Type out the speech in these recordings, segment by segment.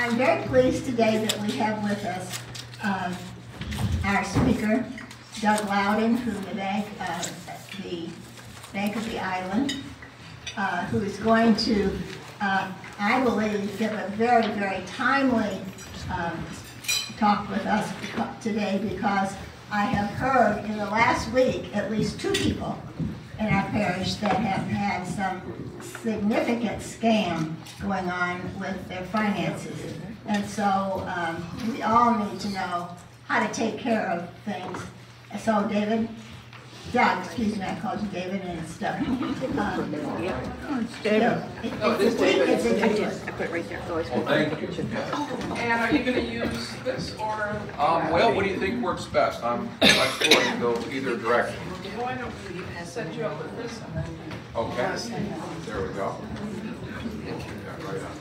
I'm very pleased today that we have with us our speaker, Doug Loudon, from the Bank of the Island, who is going to, I believe, give a very, very timely talk with us today, because I have heard in the last week at least 2 people in our parish that have had some significant scam going on with their finances. And so we all need to know how to take care of things. So Doug, excuse me, I called you David and it's Doug. It's David. It's a I put it right there. Well, thank you. And are you going to use this or? Well, what do you think works best? I'm not sure to go either direction. Why don't we set you up with this and then you... Okay. There we go. Yeah, right on.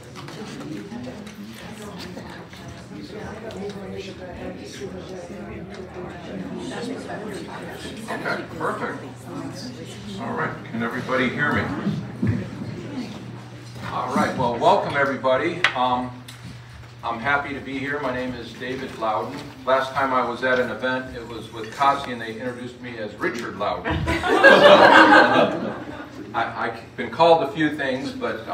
Okay, perfect. All right, can everybody hear me? All right, well, welcome everybody. I'm happy to be here. My name is David Loudon. Last time I was at an event, it was with Cassie, and they introduced me as Richard Loudon. I've been called a few things, but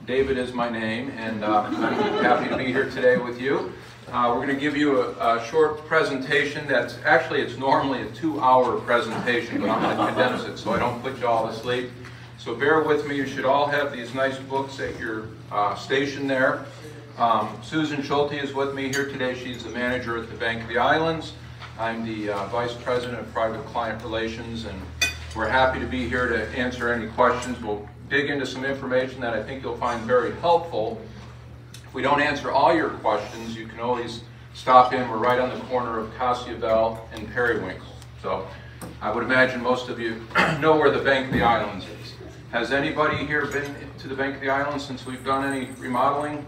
David is my name, and I'm happy to be here today with you. We're going to give you a short presentation that's actually, it's normally a 2-hour presentation, but I'm going to condense it so I don't put you all to sleep. So bear with me. You should all have these nice books at your station there. Susan Schulte is with me here today. She's the manager at the Bank of the Islands. I'm the Vice President of Private Client Relations, and we're happy to be here to answer any questions. We'll dig into some information that I think you'll find very helpful. If we don't answer all your questions, you can always stop in. We're right on the corner of Cassiabel and Periwinkle. So I would imagine most of you know where the Bank of the Islands is. Has anybody here been to the Bank of the Islands since we've done any remodeling?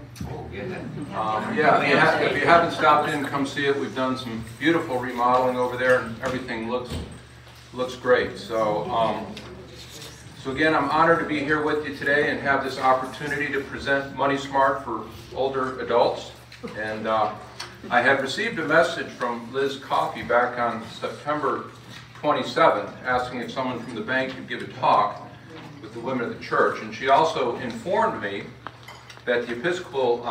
Yeah, if you haven't stopped in, come see it. We've done some beautiful remodeling over there, and everything looks great. So, so again, I'm honored to be here with you today and have this opportunity to present Money Smart for older adults. And I had received a message from Liz Coffey back on September 27th asking if someone from the bank could give a talk with the women of the church. And she also informed me that the Episcopal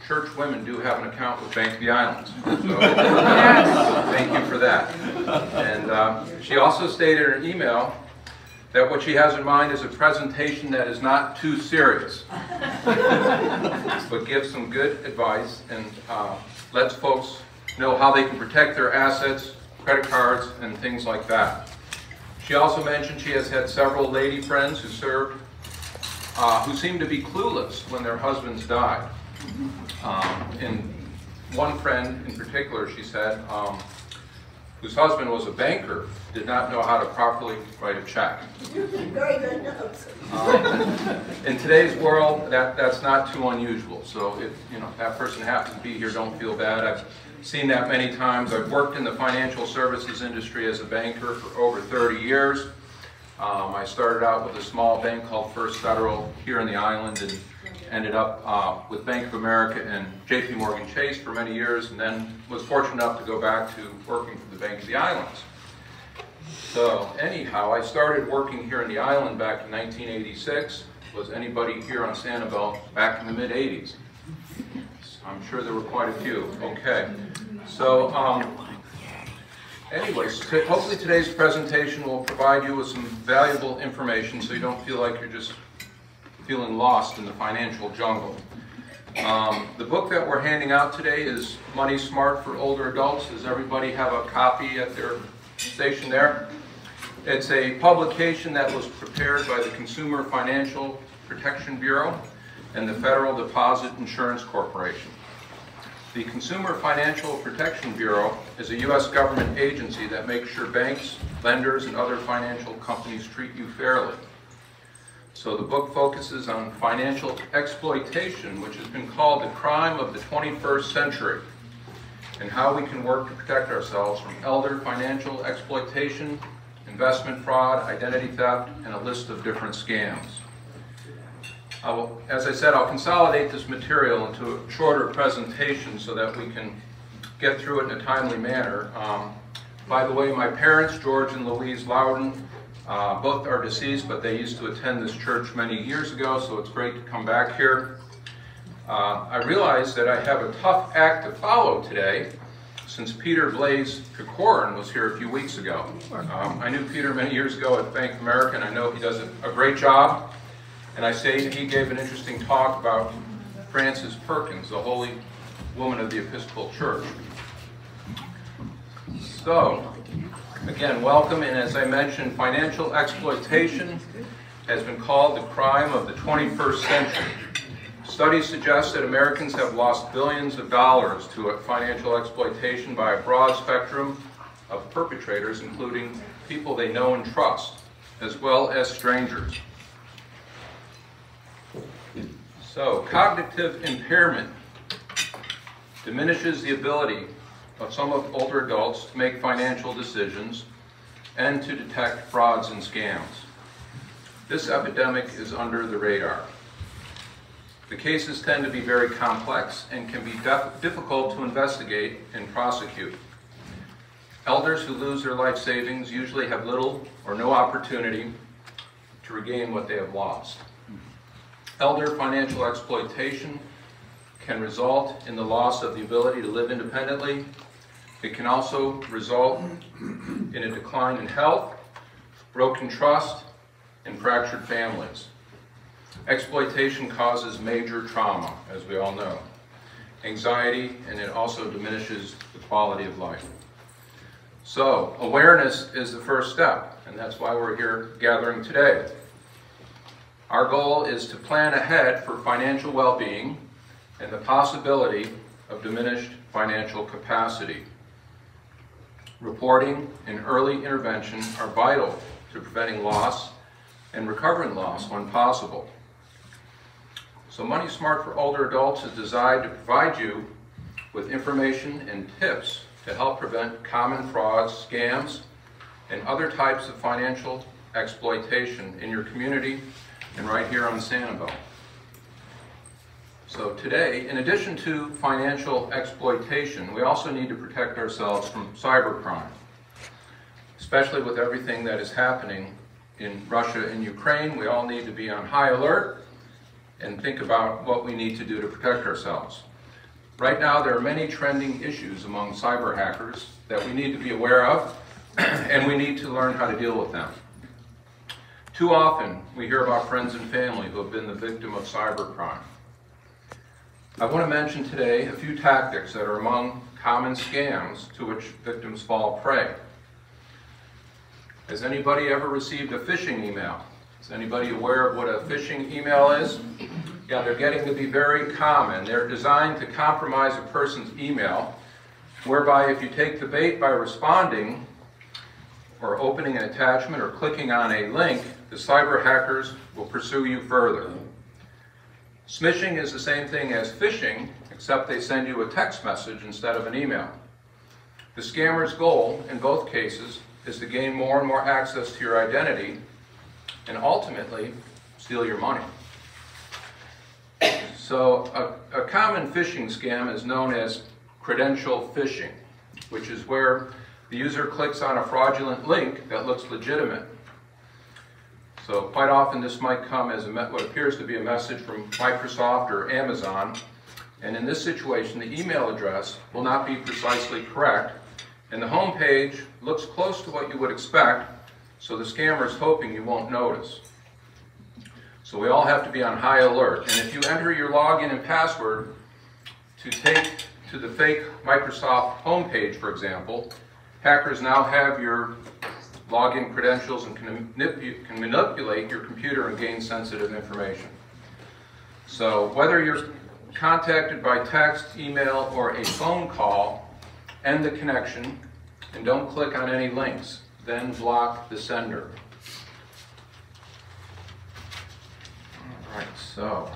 church women do have an account with Bank of the Islands. So thank you for that. And she also stated in her email that what she has in mind is a presentation that is not too serious, but gives some good advice and lets folks know how they can protect their assets, credit cards, and things like that. She also mentioned she has had several lady friends who served, who seemed to be clueless when their husbands died. And one friend in particular, she said, whose husband was a banker, did not know how to properly write a check. Very good notes. In today's world, that's not too unusual. So if that person happens to be here, don't feel bad. I've seen that many times. I've worked in the financial services industry as a banker for over 30 years. I started out with a small bank called First Federal here in the island, and ended up with Bank of America and JP Morgan Chase for many years, and then was fortunate enough to go back to working for the Bank of the Islands. So anyhow, I started working here in the island back in 1986. Was anybody here on Sanibel back in the mid-80s? I'm sure there were quite a few. Okay. So anyways, hopefully today's presentation will provide you with some valuable information so you don't feel like you're just feeling lost in the financial jungle. The book that we're handing out today is Money Smart for Older Adults. Does everybody have a copy at their station there? It's a publication that was prepared by the Consumer Financial Protection Bureau and the Federal Deposit Insurance Corporation. The Consumer Financial Protection Bureau is a U.S. government agency that makes sure banks, lenders, and other financial companies treat you fairly. So the book focuses on financial exploitation, which has been called the crime of the 21st century, and how we can work to protect ourselves from elder financial exploitation, investment fraud, identity theft, and a list of different scams. As I said, I'll consolidate this material into a shorter presentation so that we can get through it in a timely manner. By the way, my parents, George and Louise Loudon, both are deceased, but they used to attend this church many years ago, so it's great to come back here. I realize that I have a tough act to follow today, since Peter Blaze Kokorin was here a few weeks ago. I knew Peter many years ago at Bank of America, and I know he does a great job. And I say he gave an interesting talk about Frances Perkins, the holy woman of the Episcopal Church. So, again, welcome, and as I mentioned, financial exploitation has been called the crime of the 21st century. Studies suggest that Americans have lost billions of dollars to financial exploitation by a broad spectrum of perpetrators, including people they know and trust, as well as strangers. So, cognitive impairment diminishes the ability of some older adults to make financial decisions and to detect frauds and scams. This epidemic is under the radar. The cases tend to be very complex and can be difficult to investigate and prosecute. Elders who lose their life savings usually have little or no opportunity to regain what they have lost. Elder financial exploitation can result in the loss of the ability to live independently. It can also result in a decline in health, broken trust, and fractured families. Exploitation causes major trauma, as we all know, anxiety, and it also diminishes the quality of life. So, awareness is the first step, and that's why we're here gathering today. Our goal is to plan ahead for financial well-being and the possibility of diminished financial capacity. Reporting and early intervention are vital to preventing loss and recovering loss when possible. So Money Smart for Older Adults is designed to provide you with information and tips to help prevent common frauds, scams, and other types of financial exploitation in your community and right here on Sanibel. So today, in addition to financial exploitation, we also need to protect ourselves from cybercrime, especially with everything that is happening in Russia and Ukraine. We all need to be on high alert and think about what we need to do to protect ourselves. Right now, there are many trending issues among cyber hackers that we need to be aware of, and we need to learn how to deal with them. Too often, we hear about friends and family who have been the victim of cybercrime. I want to mention today a few tactics that are among common scams to which victims fall prey. Has anybody ever received a phishing email? Is anybody aware of what a phishing email is? Yeah, they're getting to be very common. They're designed to compromise a person's email, whereby if you take the bait by responding or opening an attachment or clicking on a link, the cyber hackers will pursue you further. Smishing is the same thing as phishing, except they send you a text message instead of an email. The scammer's goal, in both cases, is to gain more and more access to your identity and ultimately steal your money. So a common phishing scam is known as credential phishing, which is where the user clicks on a fraudulent link that looks legitimate. So quite often this might come as what appears to be a message from Microsoft or Amazon, and in this situation the email address will not be precisely correct, and the home page looks close to what you would expect, so the scammer is hoping you won't notice. So we all have to be on high alert, and if you enter your login and password to take to the fake Microsoft homepage, for example, hackers now have your login credentials and can manipulate your computer and gain sensitive information. So whether you're contacted by text, email, or a phone call, end the connection and don't click on any links. Then block the sender. All right, so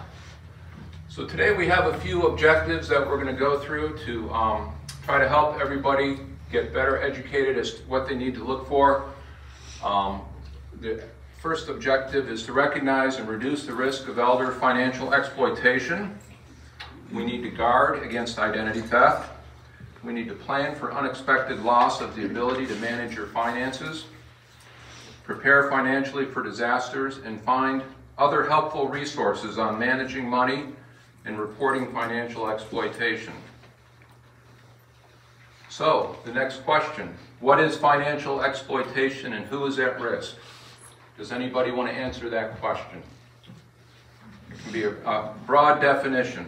today we have a few objectives that we're going to go through to try to help everybody get better educated as to what they need to look for. first objective is to recognize and reduce the risk of elder financial exploitation. We need to guard against identity theft. We need to plan for unexpected loss of the ability to manage your finances, prepare financially for disasters, and find other helpful resources on managing money and reporting financial exploitation. So, the next question, what is financial exploitation and who is at risk? Does anybody want to answer that question? It can be a broad definition.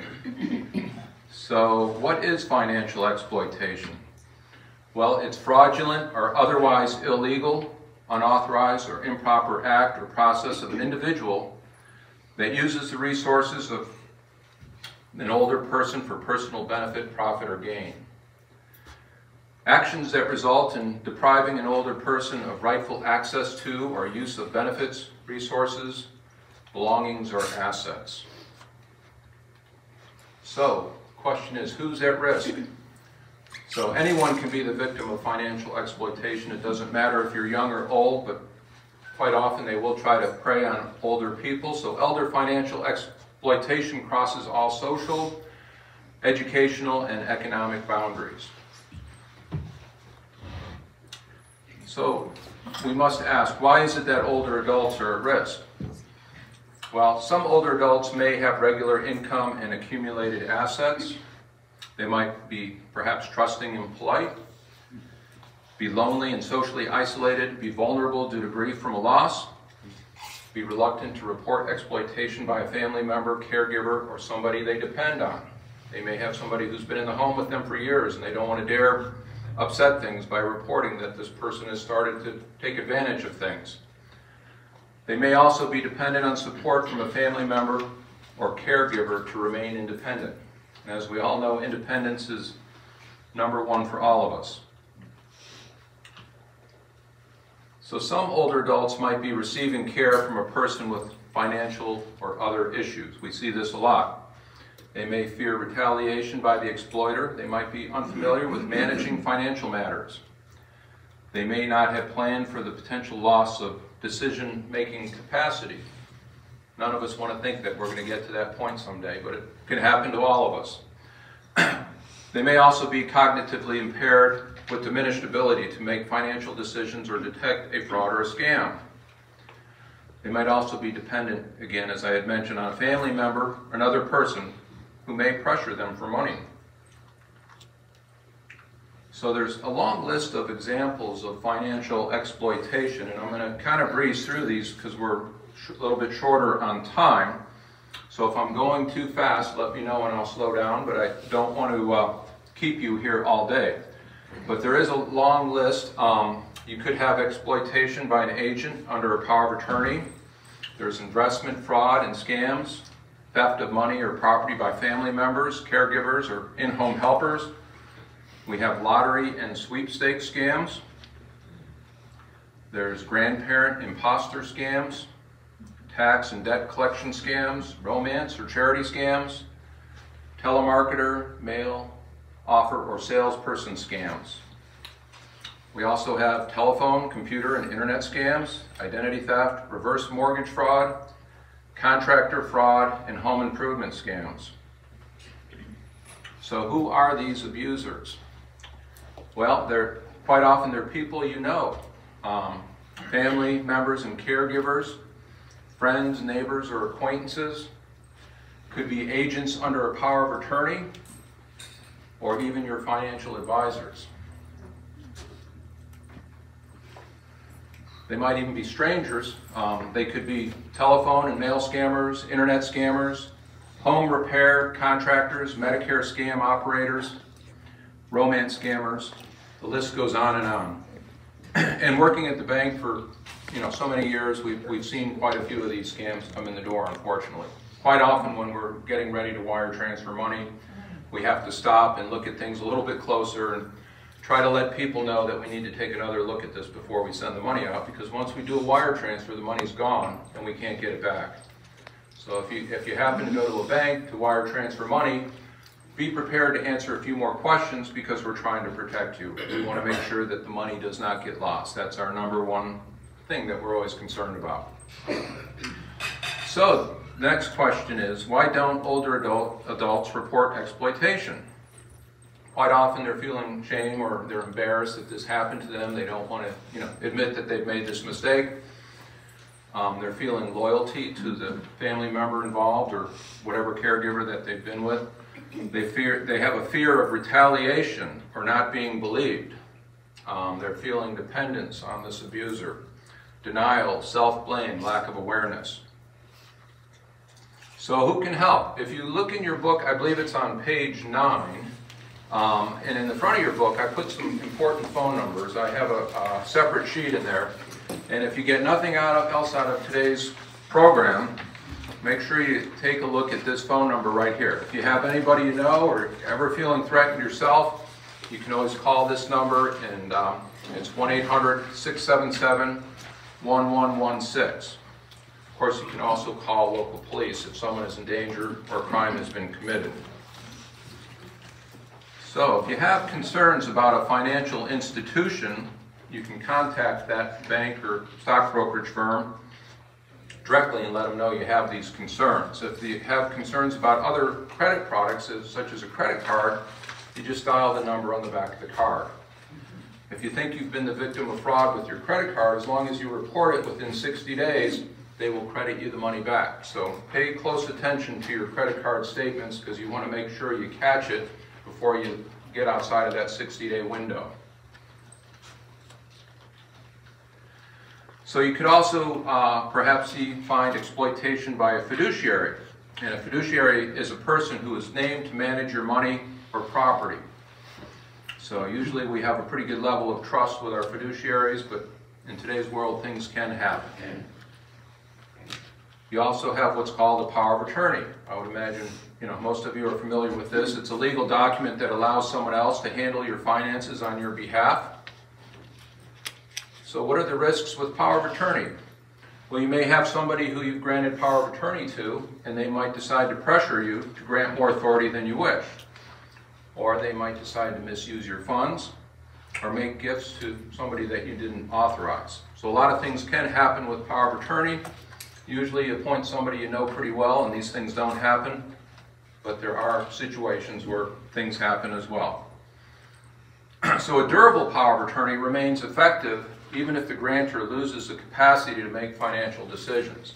So, what is financial exploitation? Well, it's fraudulent or otherwise illegal, unauthorized or improper act or process of an individual that uses the resources of an older person for personal benefit, profit, or gain. Actions that result in depriving an older person of rightful access to or use of benefits, resources, belongings, or assets. So, the question is, who's at risk? So anyone can be the victim of financial exploitation. It doesn't matter if you're young or old, but quite often they will try to prey on older people. So elder financial exploitation crosses all social, educational, and economic boundaries. So we must ask, why is it that older adults are at risk? Well, some older adults may have regular income and accumulated assets. They might be perhaps trusting and polite, be lonely and socially isolated, be vulnerable due to grief from a loss, be reluctant to report exploitation by a family member, caregiver, or somebody they depend on. They may have somebody who's been in the home with them for years and they don't want to dare upset things by reporting that this person has started to take advantage of things. They may also be dependent on support from a family member or caregiver to remain independent. And as we all know, independence is number one for all of us. So some older adults might be receiving care from a person with financial or other issues. We see this a lot. They may fear retaliation by the exploiter. They might be unfamiliar with managing financial matters. They may not have planned for the potential loss of decision-making capacity. None of us want to think that we're going to get to that point someday, but it can happen to all of us. They may also be cognitively impaired with diminished ability to make financial decisions or detect a fraud or a scam. They might also be dependent, again, as I had mentioned, on a family member or another person who may pressure them for money. So there's a long list of examples of financial exploitation, and I'm going to kind of breeze through these because we're a little bit shorter on time. So if I'm going too fast, let me know and I'll slow down, but I don't want to keep you here all day. But there is a long list. You could have exploitation by an agent under a power of attorney. There's investment fraud and scams, theft of money or property by family members, caregivers, or in-home helpers. We have lottery and sweepstakes scams. There's grandparent imposter scams, tax and debt collection scams, romance or charity scams, telemarketer, mail, offer, or salesperson scams. We also have telephone, computer, and internet scams, identity theft, reverse mortgage fraud, contractor fraud, and home improvement scams. So who are these abusers? Well, quite often they're people you know, family members and caregivers, friends, neighbors, or acquaintances. Could be agents under a power of attorney, or even your financial advisors. They might even be strangers. They could be telephone and mail scammers, internet scammers, home repair contractors, Medicare scam operators, romance scammers. The list goes on and on. And working at the bank for so many years, we've seen quite a few of these scams come in the door, unfortunately. Quite often when we're getting ready to wire transfer money, we have to stop and look at things a little bit closer and try to let people know that we need to take another look at this before we send the money out, because once we do a wire transfer, the money's gone and we can't get it back. So if you happen to go to a bank to wire transfer money, be prepared to answer a few more questions because we're trying to protect you. We want to make sure that the money does not get lost. That's our number one thing that we're always concerned about. So, next question is, why don't older adults report exploitation? Quite often they're feeling shame or they're embarrassed that this happened to them. They don't want to, admit that they've made this mistake. They're feeling loyalty to the family member involved or whatever caregiver that they've been with. They have a fear of retaliation or not being believed. They're feeling dependence on this abuser, denial, self-blame, lack of awareness. So who can help? If you look in your book, I believe it's on page 9, and in the front of your book I put some important phone numbers. I have a separate sheet in there, and if you get nothing else out of today's program, make sure you take a look at this phone number right here. If you have anybody you know or ever feeling threatened yourself, you can always call this number, and it's 1-800-677-1116. Of course, you can also call local police if someone is in danger or a crime has been committed. So, if you have concerns about a financial institution, you can contact that bank or stock brokerage firm directly and let them know you have these concerns. If you have concerns about other credit products, such as a credit card, you just dial the number on the back of the card. If you think you've been the victim of fraud with your credit card, as long as you report it within 60 days, they will credit you the money back. So pay close attention to your credit card statements because you want to make sure you catch it before you get outside of that 60-day window. So you could also perhaps find exploitation by a fiduciary. And a fiduciary is a person who is named to manage your money or property. So usually we have a pretty good level of trust with our fiduciaries, but in today's world things can happen. You also have what's called a power of attorney. I would imagine most of you are familiar with this. It's a legal document that allows someone else to handle your finances on your behalf. So what are the risks with power of attorney? Well, you may have somebody who you've granted power of attorney to, and they might decide to pressure you to grant more authority than you wish. Or they might decide to misuse your funds or make gifts to somebody that you didn't authorize. So a lot of things can happen with power of attorney. Usually you appoint somebody you know pretty well and these things don't happen, but there are situations where things happen as well. So a durable power of attorney remains effective even if the grantor loses the capacity to make financial decisions.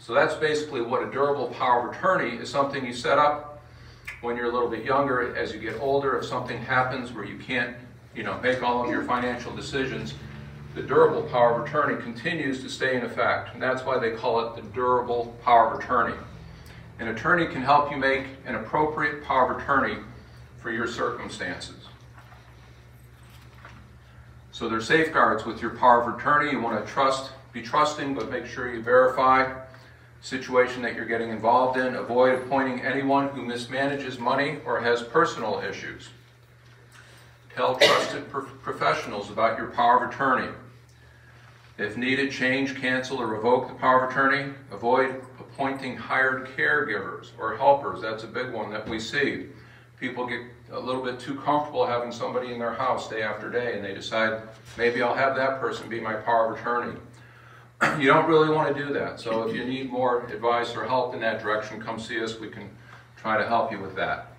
So that's basically what a durable power of attorney is, something you set up when you're a little bit younger. As you get older, if something happens where you can't make all of your financial decisions, the durable power of attorney continues to stay in effect. And that's why they call it the durable power of attorney. An attorney can help you make an appropriate power of attorney for your circumstances. So there's safeguards with your power of attorney. You want to be trusting, but make sure you verify the situation that you're getting involved in. Avoid appointing anyone who mismanages money or has personal issues. Tell trusted professionals about your power of attorney. If needed, change, cancel, or revoke the power of attorney. Avoid appointing hired caregivers or helpers. That's a big one that we see. People get a little bit too comfortable having somebody in their house day after day, and they decide, maybe I'll have that person be my power of attorney. You don't really want to do that. So if you need more advice or help in that direction, come see us. We can try to help you with that.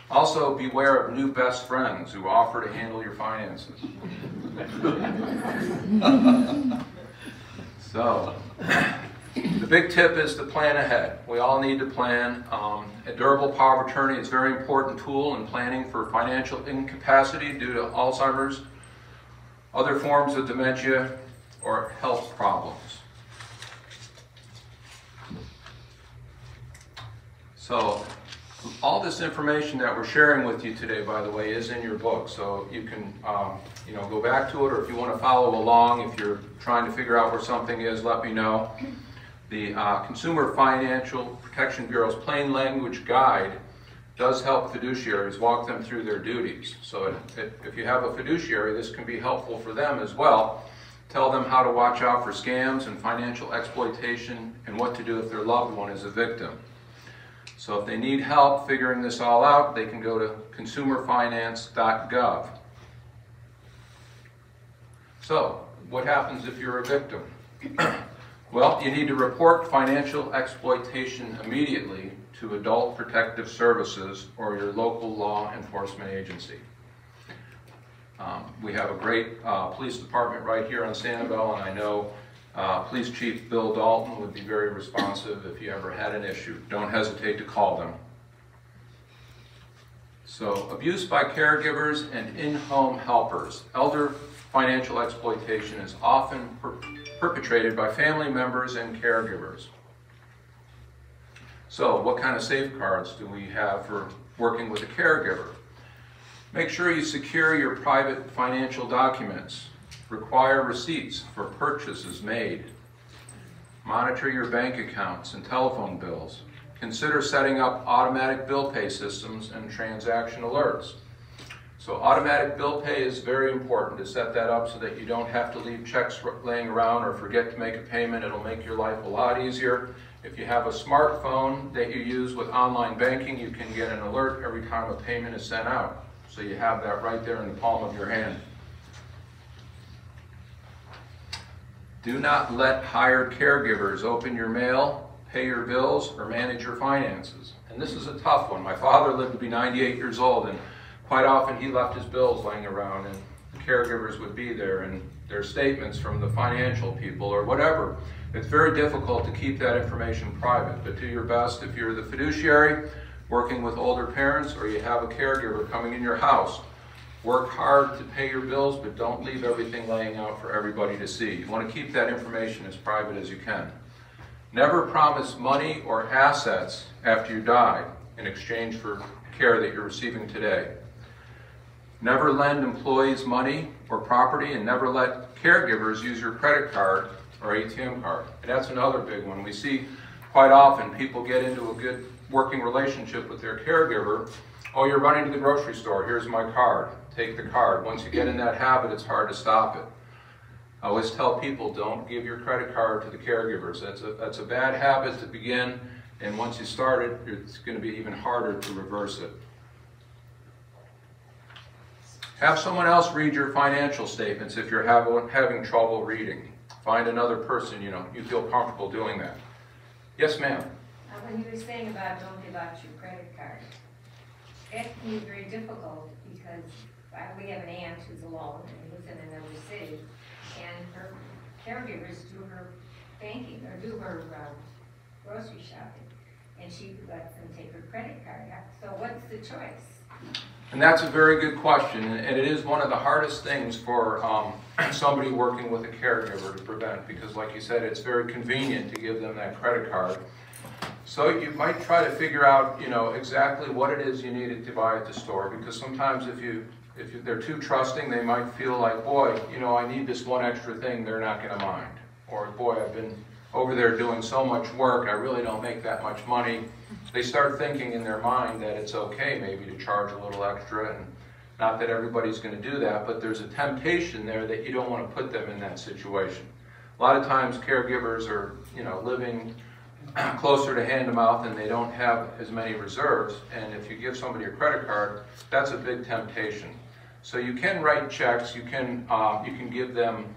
Also, beware of new best friends who offer to handle your finances. So, the big tip is to plan ahead. We all need to plan. A durable power of attorney is a very important tool in planning for financial incapacity due to Alzheimer's, other forms of dementia, or health problems. So, all this information that we're sharing with you today, by the way, is in your book. So you can go back to it, or if you want to follow along, if you're trying to figure out where something is, let me know. The Consumer Financial Protection Bureau's Plain Language Guide does help fiduciaries walk them through their duties. So if you have a fiduciary, this can be helpful for them as well. Tell them how to watch out for scams and financial exploitation and what to do if their loved one is a victim. So if they need help figuring this all out, they can go to consumerfinance.gov. So, what happens if you're a victim? Well, you need to report financial exploitation immediately to Adult Protective Services or your local law enforcement agency. We have a great police department right here on Sanibel, and I know Police Chief Bill Dalton would be very responsive if you ever had an issue. Don't hesitate to call them. So, abuse by caregivers and in-home helpers. Elder financial exploitation is often perpetrated by family members and caregivers. So, what kind of safeguards do we have for working with a caregiver? Make sure you secure your private financial documents. Require receipts for purchases made. Monitor your bank accounts and telephone bills. Consider setting up automatic bill pay systems and transaction alerts. So automatic bill pay is very important to set that up so that you don't have to leave checks laying around or forget to make a payment. It'll make your life a lot easier. If you have a smartphone that you use with online banking, you can get an alert every time a payment is sent out. So you have that right there in the palm of your hand. Do not let hired caregivers open your mail, pay your bills, or manage your finances. And this is a tough one. My father lived to be 98 years old, and quite often he left his bills laying around, and caregivers would be there, and their statements from the financial people or whatever. It's very difficult to keep that information private, but do your best if you're the fiduciary working with older parents or you have a caregiver coming in your house. Work hard to pay your bills, but don't leave everything laying out for everybody to see. You want to keep that information as private as you can. Never promise money or assets after you die in exchange for care that you're receiving today. Never lend employees money or property, and never let caregivers use your credit card or ATM card. And that's another big one. We see quite often people get into a good working relationship with their caregiver. Oh, you're running to the grocery store, here's my card. Take the card. Once you get in that habit, it's hard to stop it. I always tell people, don't give your credit card to the caregivers. That's a bad habit to begin, and once you start it, it's going to be even harder to reverse it. Have someone else read your financial statements if you're having trouble reading. Find another person, you feel comfortable doing that. Yes, ma'am. When you were saying about don't give out your credit card, that can be very difficult because we have an aunt who's alone and lives in another city, and her caregivers do her banking or do her grocery shopping, and she lets them take her credit card out. So what's the choice? And that's a very good question, and it is one of the hardest things for somebody working with a caregiver to prevent, because like you said, it's very convenient to give them that credit card. So you might try to figure out, exactly what it is you needed to buy at the store, because sometimes if they're too trusting, they might feel like, boy, I need this one extra thing, they're not going to mind. Or, boy, I've been over there doing so much work, I really don't make that much money. They start thinking in their mind that it's okay maybe to charge a little extra, and not that everybody's going to do that, but there's a temptation there that you don't want to put them in that situation. A lot of times caregivers are, living closer to hand to mouth and they don't have as many reserves, and if you give somebody a credit card, that's a big temptation. So you can write checks, you can give them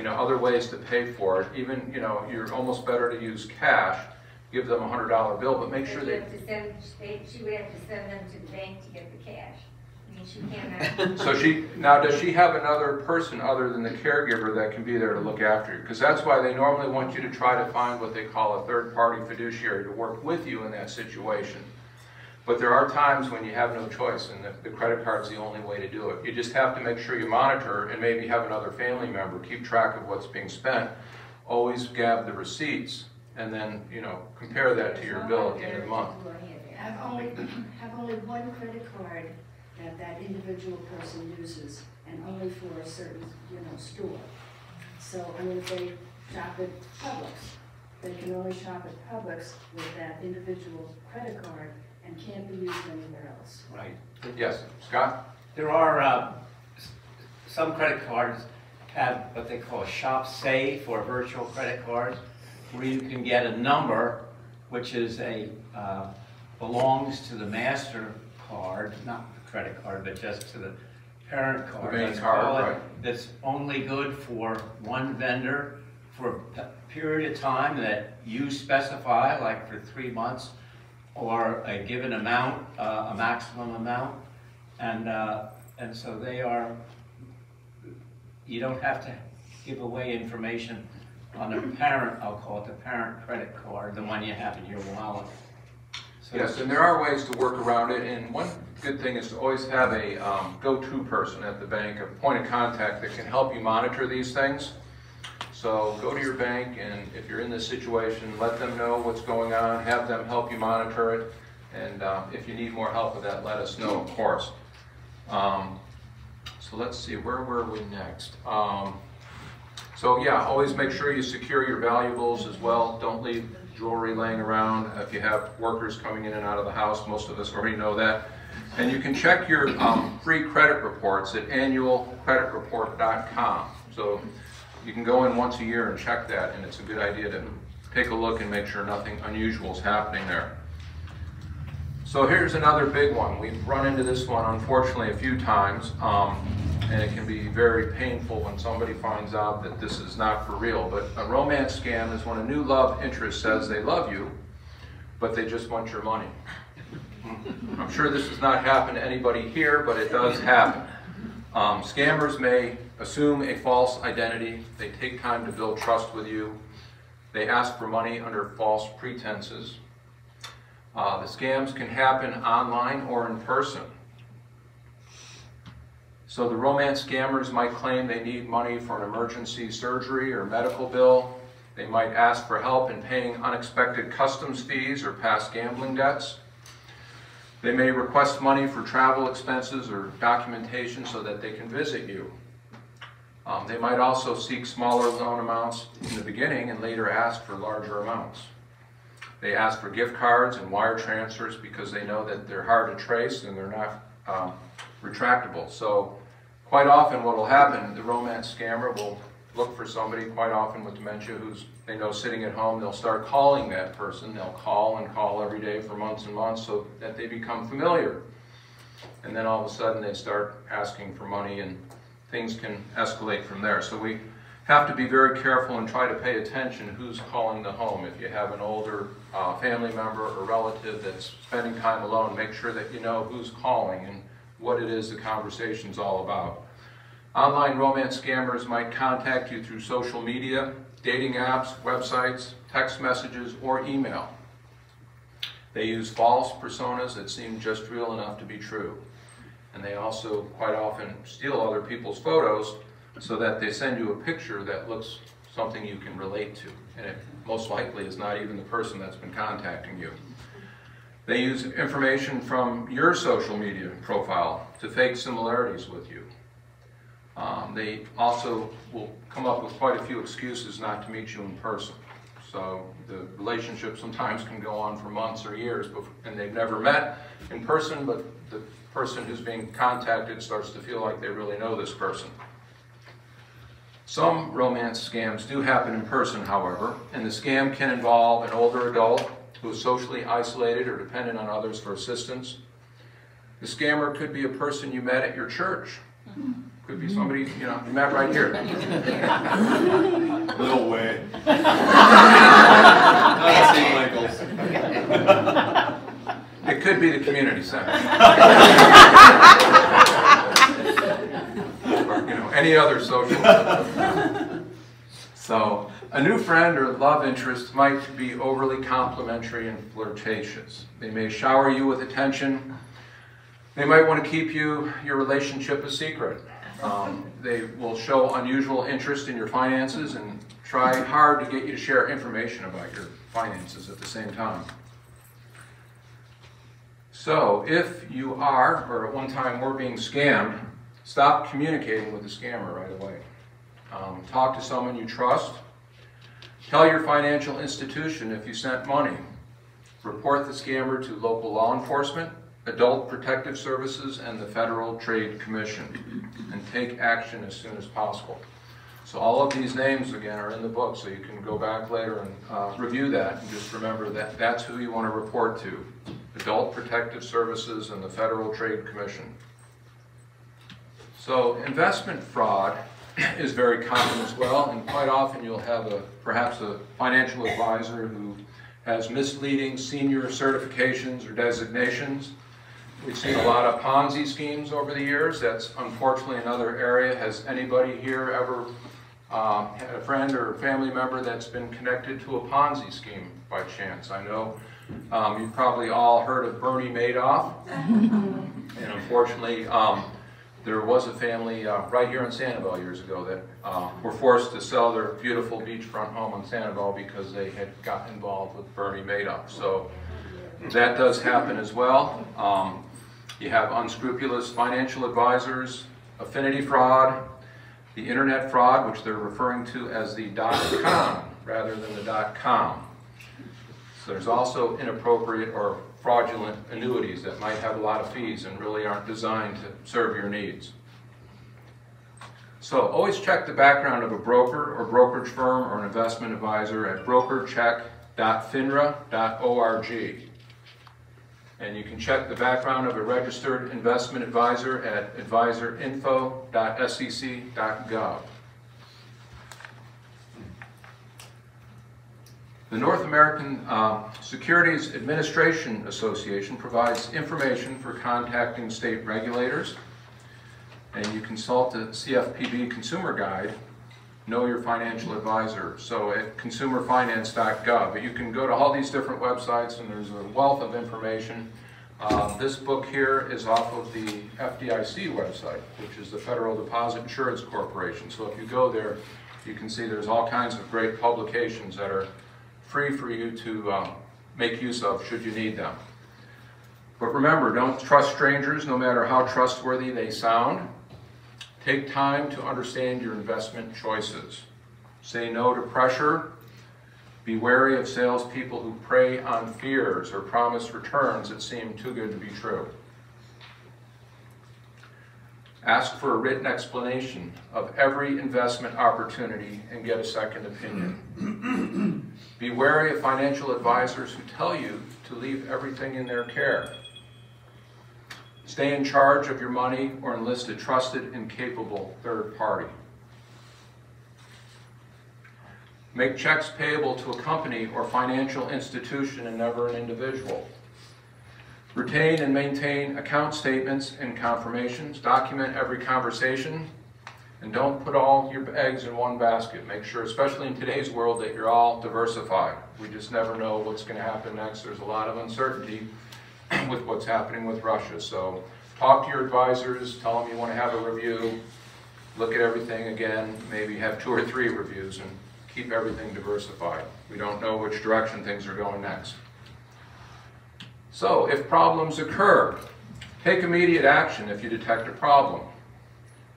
other ways to pay for it. Even you're almost better to use cash, give them a $100 bill, but make sure they She would have to send them to the bank to get the cash. I mean, she cannot. So does she have another person other than the caregiver that can be there to look after you? Because that's why they normally want you to try to find what they call a third-party fiduciary to work with you in that situation. But there are times when you have no choice, and the credit card's the only way to do it. You just have to make sure you monitor and maybe have another family member keep track of what's being spent. Always grab the receipts, and then compare that to your bill at the end of the month. Have only one credit card that individual person uses, and only for a certain store. So if they shop at Publix, they can only shop at Publix with that individual credit card and can't be used anywhere else. Right. Yes, Scott? There are some credit cards have what they call a shop safe or virtual credit cards, where you can get a number which is belongs to the master card, not the credit card, but just to the parent card. The main card, right. That's only good for one vendor for a period of time that you specify, like for 3 months, or a given amount, a maximum amount, and so they are. You don't have to give away information on a parent. I'll call it the parent credit card, the one you have in your wallet. So Yes, and there are ways to work around it, and one good thing is to always have a go-to person at the bank, a point of contact that can help you monitor these things. So go to your bank, and if you're in this situation, let them know what's going on, have them help you monitor it, and if you need more help with that, let us know, of course. So let's see, where were we next? So yeah, always make sure you secure your valuables as well. Don't leave jewelry laying around. If you have workers coming in and out of the house, most of us already know that. And you can check your free credit reports at annualcreditreport.com. So you can go in once a year and check that, and it's a good idea to take a look and make sure nothing unusual is happening there. So here's another big one. We've run into this one, unfortunately, a few times, and it can be very painful when somebody finds out that this is not for real. But a romance scam is when a new love interest says they love you, but they just want your money. I'm sure this does not happen to anybody here, but it does happen. Scammers may assume a false identity. They take time to build trust with you. They ask for money under false pretenses. The scams can happen online or in person. So the romance scammers might claim they need money for an emergency surgery or medical bill. They might ask for help in paying unexpected customs fees or past gambling debts. They may request money for travel expenses or documentation so that they can visit you. They might also seek smaller loan amounts in the beginning and later ask for larger amounts. They ask for gift cards and wire transfers because they know that they're hard to trace and they're not retractable. So quite often what will happen, the romance scammer will look for somebody, quite often with dementia, who's they know sitting at home. They'll start calling that person. They'll call and call every day for months and months so that they become familiar. And then all of a sudden they start asking for money, and things can escalate from there. So we have to be very careful and try to pay attention who's calling the home. If you have an older family member or relative that's spending time alone, make sure that you know who's calling and what it is the conversation's all about. Online romance scammers might contact you through social media, dating apps, websites, text messages, or email. They use false personas that seem just real enough to be true. And they also quite often steal other people's photos so that they send you a picture that looks something you can relate to. And it most likely is not even the person that's been contacting you. They use information from your social media profile to fake similarities with you. They also will come up with quite a few excuses not to meet you in person. So the relationship sometimes can go on for months or years, and they've never met in person, but the person who's being contacted starts to feel like they really know this person. Some romance scams do happen in person, however, and the scam can involve an older adult who is socially isolated or dependent on others for assistance. The scammer could be a person you met at your church. Could be somebody, you met right here. No way. Not St. Michael's. It could be the community center. Or, any other social. So, a new friend or love interest might be overly complimentary and flirtatious. They may shower you with attention. They might want to keep your relationship a secret. They will show unusual interest in your finances and try hard to get you to share information about your finances at the same time. So if you are, or at one time were being scammed, stop communicating with the scammer right away. Talk to someone you trust. Tell your financial institution if you sent money. Report the scammer to local law enforcement, Adult Protective Services, and the Federal Trade Commission, and take action as soon as possible. So all of these names, again, are in the book, so you can go back later and review that, and just remember that that's who you want to report to, Adult Protective Services and the Federal Trade Commission. So investment fraud is very common as well, and quite often you'll have perhaps a financial advisor who has misleading senior certifications or designations. We've seen a lot of Ponzi schemes over the years. That's unfortunately another area. Has anybody here ever had a friend or a family member that's been connected to a Ponzi scheme by chance? I know you've probably all heard of Bernie Madoff, and unfortunately there was a family right here in Sanibel years ago that were forced to sell their beautiful beachfront home in Sanibel because they had gotten involved with Bernie Madoff. So that does happen as well. You have unscrupulous financial advisors, affinity fraud, the internet fraud, which they're referring to as the .com rather than the .com. So there's also inappropriate or fraudulent annuities that might have a lot of fees and really aren't designed to serve your needs. So always check the background of a broker or brokerage firm or an investment advisor at brokercheck.finra.org. And you can check the background of a registered investment advisor at advisorinfo.sec.gov. The North American Securities Administration Association provides information for contacting state regulators, and you consult the CFPB Consumer Guide, Know Your Financial Advisor, so at consumerfinance.gov. But you can go to all these different websites and there's a wealth of information. This book here is off of the FDIC website, which is the Federal Deposit Insurance Corporation. So if you go there, you can see there's all kinds of great publications that are free for you to make use of should you need them. But remember, don't trust strangers no matter how trustworthy they sound. Take time to understand your investment choices. Say no to pressure. Be wary of salespeople who prey on fears or promise returns that seem too good to be true. Ask for a written explanation of every investment opportunity and get a second opinion. Be wary of financial advisors who tell you to leave everything in their care. Stay in charge of your money or enlist a trusted and capable third party. Make checks payable to a company or financial institution and never an individual. Retain and maintain account statements and confirmations. Document every conversation. And don't put all your eggs in one basket. Make sure, especially in today's world, that you're all diversified. We just never know what's going to happen next. There's a lot of uncertainty with what's happening with Russia. So talk to your advisors, tell them you want to have a review, look at everything again, maybe have 2 or 3 reviews, and keep everything diversified. We don't know which direction things are going next. So if problems occur, take immediate action if you detect a problem.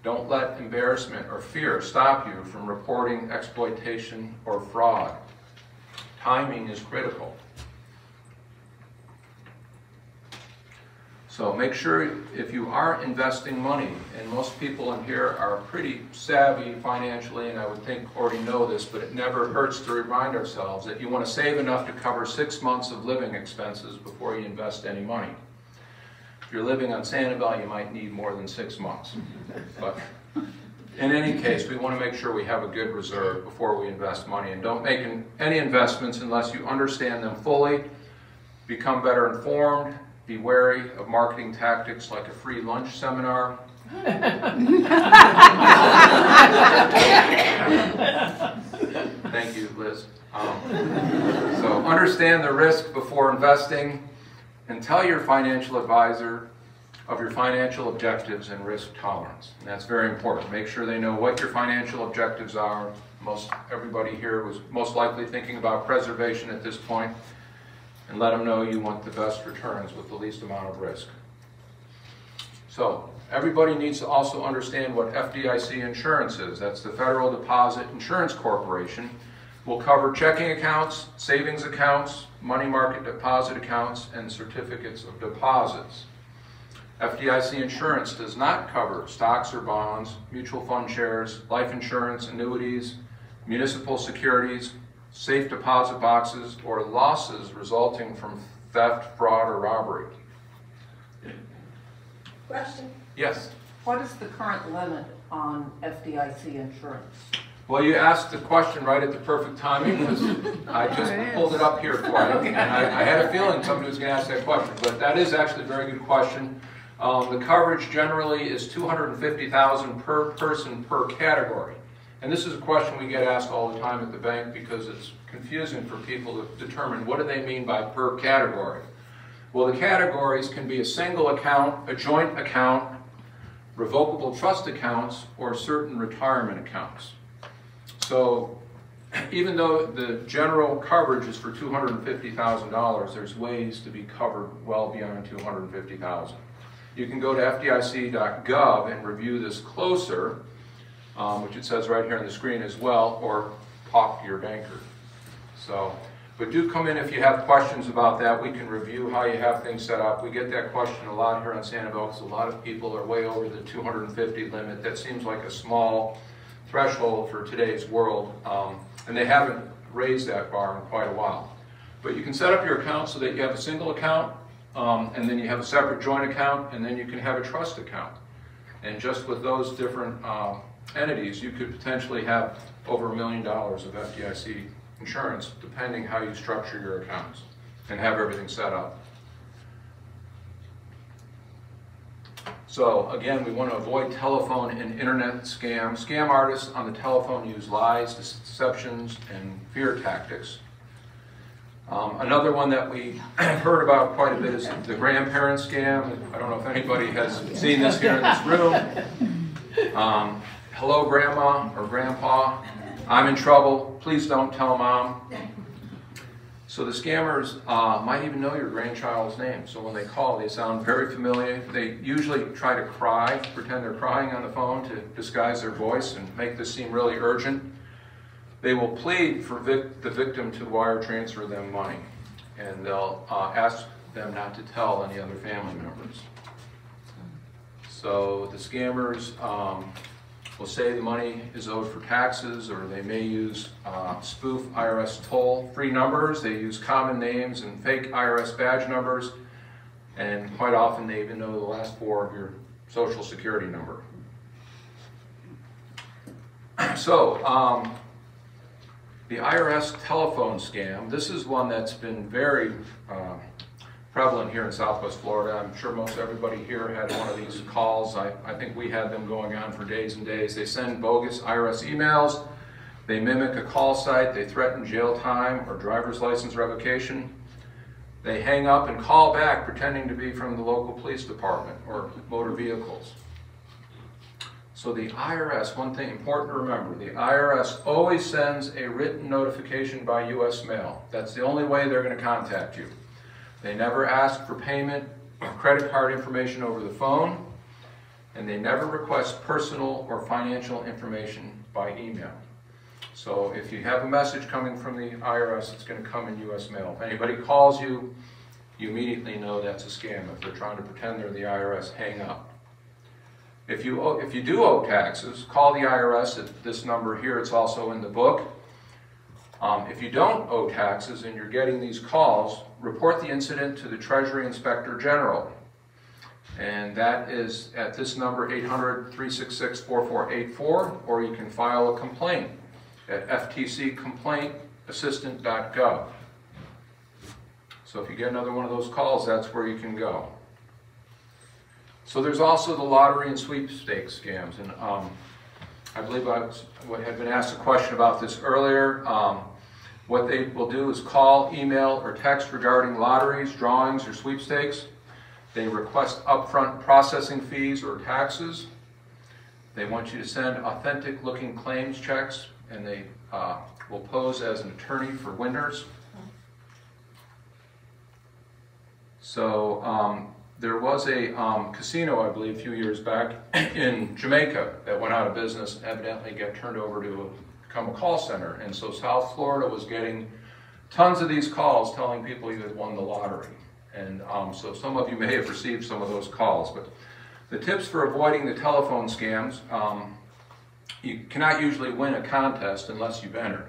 Don't let embarrassment or fear stop you from reporting exploitation or fraud. Timing is critical. So make sure if you are investing money, and most people in here are pretty savvy financially, and I would think already know this, but it never hurts to remind ourselves that you want to save enough to cover 6 months of living expenses before you invest any money. If you're living on Sanibel, you might need more than 6 months. But in any case, we want to make sure we have a good reserve before we invest money, and don't make any investments unless you understand them fully, become better informed. Be wary of marketing tactics like a free lunch seminar. Thank you, Liz. So understand the risk before investing, and tell your financial advisor of your financial objectives and risk tolerance. And that's very important. Make sure they know what your financial objectives are. Everybody here was most likely thinking about preservation at this point. And let them know you want the best returns with the least amount of risk. So everybody needs to also understand what FDIC insurance is. That's the Federal Deposit Insurance Corporation. We'll cover checking accounts, savings accounts, money market deposit accounts, and certificates of deposits. FDIC insurance does not cover stocks or bonds, mutual fund shares, life insurance, annuities, municipal securities, safe deposit boxes, or losses resulting from theft, fraud, or robbery. Question? Yes. What is the current limit on FDIC insurance? Well, you asked the question right at the perfect timing, because I just pulled it up here for you, and I had a feeling somebody was going to ask that question, but that is actually a very good question. The coverage generally is $250,000 per person per category, and this is a question we get asked all the time at the bank because it's confusing for people to determine what do they mean by per category. Well, the categories can be a single account, a joint account, revocable trust accounts, or certain retirement accounts. So even though the general coverage is for $250,000, there's ways to be covered well beyond $250,000. You can go to fdic.gov and review this closer, which it says right here on the screen as well, or talk to your banker. So, but do come in if you have questions about that. We can review how you have things set up. We get that question a lot here on Sanibel because a lot of people are way over the 250 limit. That seems like a small threshold for today's world, and they haven't raised that bar in quite a while. But you can set up your account so that you have a single account, and then you have a separate joint account, and then you can have a trust account. And just with those different entities, you could potentially have over $1 million of FDIC insurance, depending how you structure your accounts and have everything set up. So again, we want to avoid telephone and internet scams. Scam artists on the telephone use lies, deceptions, and fear tactics. Another one that we have heard about quite a bit is the Grandparent Scam. I don't know if anybody has seen this here in this room. Hello, Grandma or Grandpa. I'm in trouble. Please don't tell Mom. So the scammers might even know your grandchild's name. So when they call, they sound very familiar. They usually try to cry, pretend they're crying on the phone to disguise their voice and make this seem really urgent. They will plead for the victim to wire transfer them money, and they'll ask them not to tell any other family members. So the scammers will say the money is owed for taxes, or they may use spoof IRS toll-free numbers. They use common names and fake IRS badge numbers, and quite often they even know the last 4 of your social security number. So the Irs Telephone Scam, this is one that's been very prevalent here in Southwest Florida. I'm sure most everybody here had one of these calls. I think we had them going on for days and days. They send bogus IRS emails. They mimic a call site. They threaten jail time or driver's license revocation. They hang up and call back pretending to be from the local police department or motor vehicles. So the IRS, one thing important to remember, the IRS always sends a written notification by U.S. mail. That's the only way they're going to contact you. They never ask for payment or credit card information over the phone, and they never request personal or financial information by email. So if you have a message coming from the IRS, it's going to come in U.S. mail. If anybody calls you, you immediately know that's a scam. If they're trying to pretend they're the IRS, hang up. If you do owe taxes, call the IRS at this number here. It's also in the book. If you don't owe taxes and you're getting these calls, report the incident to the Treasury Inspector General. And that is at this number, 800-366-4484, or you can file a complaint at ftccomplaintassistant.gov. So if you get another one of those calls, that's where you can go. So there's also the lottery and sweepstakes scams, and I believe I had been asked a question about this earlier. What they will do is call, email, or text regarding lotteries, drawings, or sweepstakes. They request upfront processing fees or taxes. They want you to send authentic-looking claims checks, and they will pose as an attorney for winners. So there was a casino, I believe, a few years back in Jamaica that went out of business and evidently got turned over to become a call center. And so South Florida was getting tons of these calls telling people you had won the lottery. And so some of you may have received some of those calls. But the tips for avoiding the telephone scams, you cannot usually win a contest unless you've entered.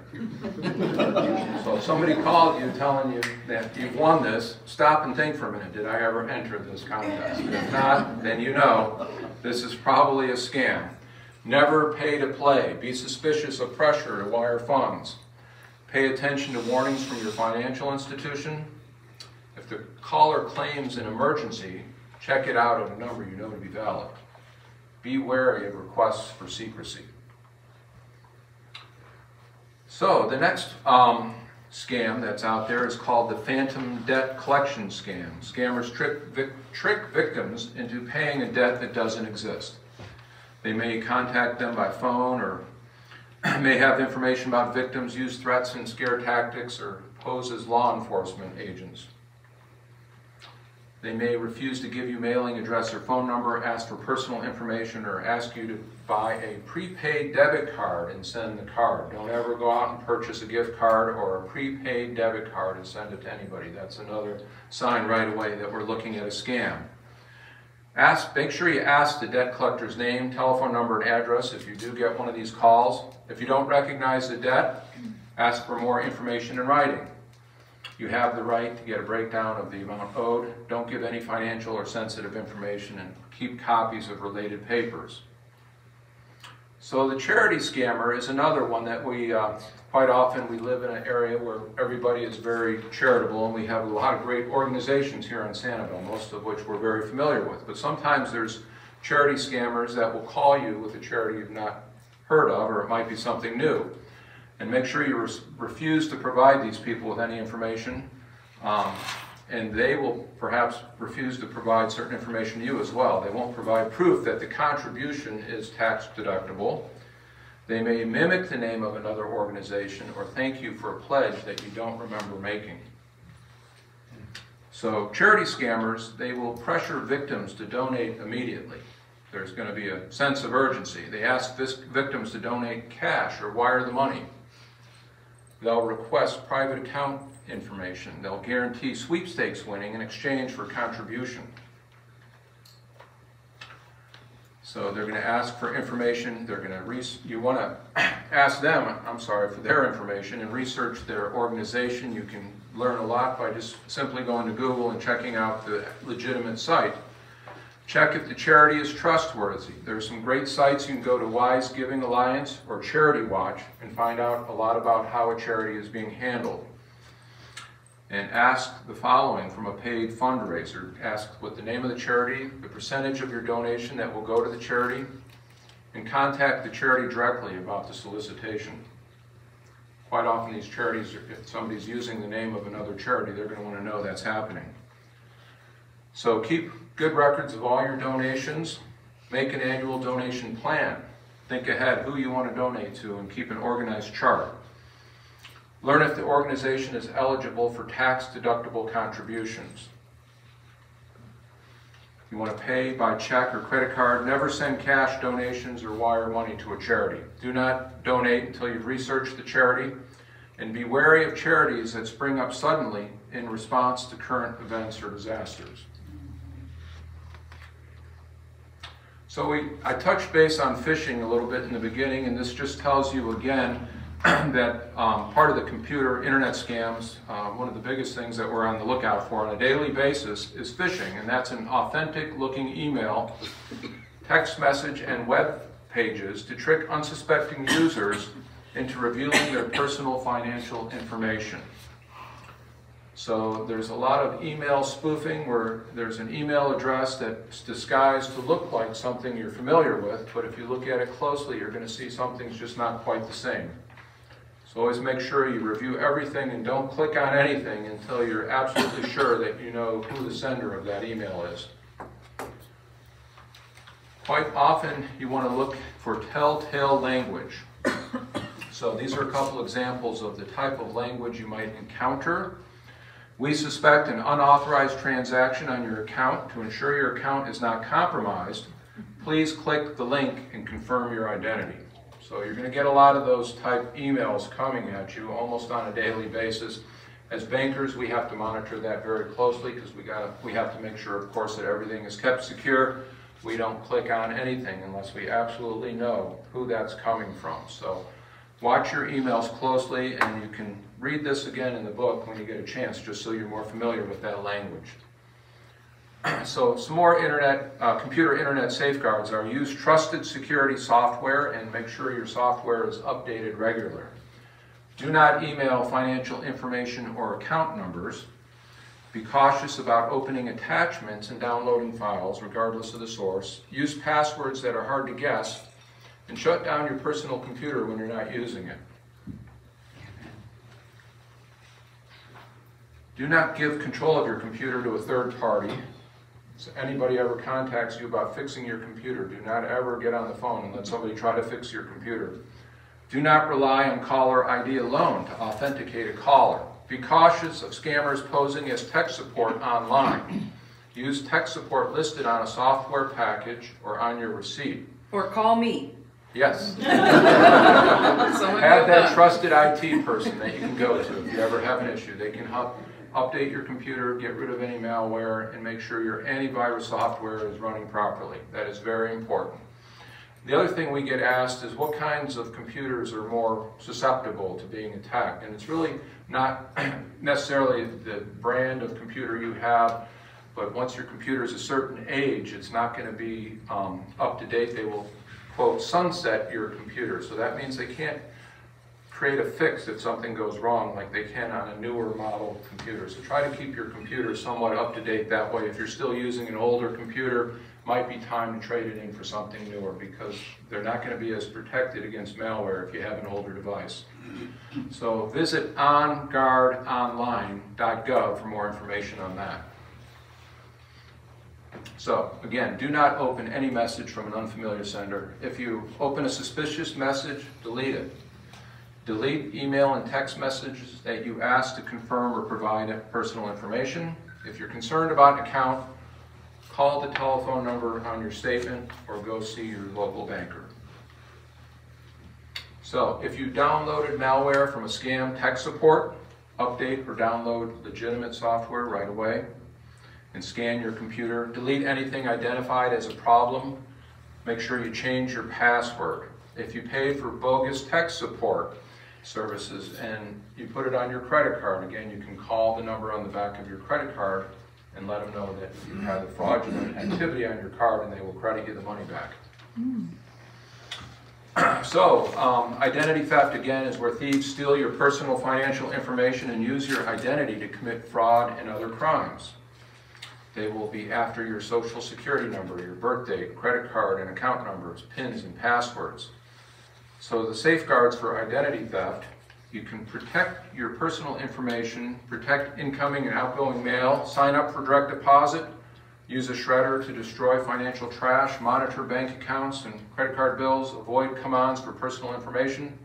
So if somebody called you telling you that you've won this, stop and think for a minute, did I ever enter this contest? If not, then you know this is probably a scam. Never pay to play. Be suspicious of pressure to wire funds. Pay attention to warnings from your financial institution. If the caller claims an emergency, check it out at a number you know to be valid. Be wary of requests for secrecy. So the next scam that's out there is called the phantom debt collection scam. Scammers trick victims into paying a debt that doesn't exist. They may contact them by phone or may have information about victims, use threats and scare tactics, or pose as law enforcement agents. They may refuse to give you mailing address or phone number, ask for personal information, or ask you to buy a prepaid debit card and send the card. Don't ever go out and purchase a gift card or a prepaid debit card and send it to anybody. That's another sign right away that we're looking at a scam. Make sure you ask the debt collector's name, telephone number, and address if you do get one of these calls. If you don't recognize the debt, ask for more information in writing. You have the right to get a breakdown of the amount owed. Don't give any financial or sensitive information, and keep copies of related papers. So the charity scammer is another one that we, quite often we live in an area where everybody is very charitable, and we have a lot of great organizations here in Sanibel, most of which we're very familiar with. But sometimes there's charity scammers that will call you with a charity you've not heard of, or it might be something new. And make sure you refuse to provide these people with any information, and they will perhaps refuse to provide certain information to you as well. They won't provide proof that the contribution is tax deductible. They may mimic the name of another organization or thank you for a pledge that you don't remember making. So charity scammers, they will pressure victims to donate immediately. There's going to be a sense of urgency. They ask victims to donate cash or wire the money. They'll request private account information. They'll guarantee sweepstakes winning in exchange for contribution. So they're going to ask for information. They're going to you want to ask them, for their information and research their organization. You can learn a lot by just simply going to Google and checking out the legitimate site. Check if the charity is trustworthy. There's some great sites. You can go to Wise Giving Alliance or Charity Watch and find out a lot about how a charity is being handled. And ask the following from a paid fundraiser. Ask what the name of the charity, the percentage of your donation that will go to the charity, and contact the charity directly about the solicitation. Quite often these charities, if somebody's using the name of another charity, they're going to want to know that's happening. So keep good records of all your donations. Make an annual donation plan. Think ahead who you want to donate to and keep an organized chart. Learn if the organization is eligible for tax-deductible contributions. You want to pay by check or credit card. Never send cash donations or wire money to a charity. Do not donate until you've researched the charity, and be wary of charities that spring up suddenly in response to current events or disasters. So I touched base on phishing a little bit in the beginning, and this just tells you again that part of the internet scams, one of the biggest things that we're on the lookout for on a daily basis is phishing, and that's an authentic looking email, text message, and web pages to trick unsuspecting users into revealing their personal financial information. So there's a lot of email spoofing where there's an email address that's disguised to look like something you're familiar with, but if you look at it closely, you're going to see something's just not quite the same. So always make sure you review everything and don't click on anything until you're absolutely sure that you know who the sender of that email is. Quite often you want to look for telltale language. So these are a couple examples of the type of language you might encounter. We suspect an unauthorized transaction on your account. To ensure your account is not compromised, please click the link and confirm your identity. So you're going to get a lot of those type emails coming at you almost on a daily basis. As bankers, we have to monitor that very closely because we have to make sure, of course, that everything is kept secure. We don't click on anything unless we absolutely know who that's coming from. So watch your emails closely, and you can read this again in the book when you get a chance, just so you're more familiar with that language. So some more computer internet safeguards are: use trusted security software and make sure your software is updated regularly. Do not email financial information or account numbers. Be cautious about opening attachments and downloading files regardless of the source. Use passwords that are hard to guess, and shut down your personal computer when you're not using it. Do not give control of your computer to a third party. So anybody ever contacts you about fixing your computer, do not ever get on the phone and let somebody try to fix your computer. Do not rely on caller ID alone to authenticate a caller. Be cautious of scammers posing as tech support online. Use tech support listed on a software package or on your receipt. Or call me. Yes. Someone Have do that trusted IT person that you can go to if you ever have an issue. They can help update your computer, get rid of any malware, and make sure your antivirus software is running properly. That is very important. The other thing we get asked is what kinds of computers are more susceptible to being attacked. And it's really not necessarily the brand of computer you have, but once your computer is a certain age, it's not going to be up to date. They will, quote, sunset your computer. So that means they can't create a fix if something goes wrong like they can on a newer model computer. So try to keep your computer somewhat up to date that way. If you're still using an older computer, might be time to trade it in for something newer, because they're not going to be as protected against malware if you have an older device. So visit onguardonline.gov for more information on that. So again, do not open any message from an unfamiliar sender. If you open a suspicious message, delete it. Delete email and text messages that you ask to confirm or provide personal information. If you're concerned about an account, call the telephone number on your statement or go see your local banker. So if you downloaded malware from a scam tech support, update or download legitimate software right away and scan your computer. Delete anything identified as a problem. Make sure you change your password. If you paid for bogus tech support services and you put it on your credit card, again, you can call the number on the back of your credit card and let them know that you have the fraudulent activity on your card and they will credit you the money back. So, identity theft, again, is where thieves steal your personal financial information and use your identity to commit fraud and other crimes. They will be after your social security number, your birth date, credit card and account numbers, PINs and passwords. So the safeguards for identity theft: you can protect your personal information, protect incoming and outgoing mail, sign up for direct deposit, use a shredder to destroy financial trash, monitor bank accounts and credit card bills, avoid commands for personal information,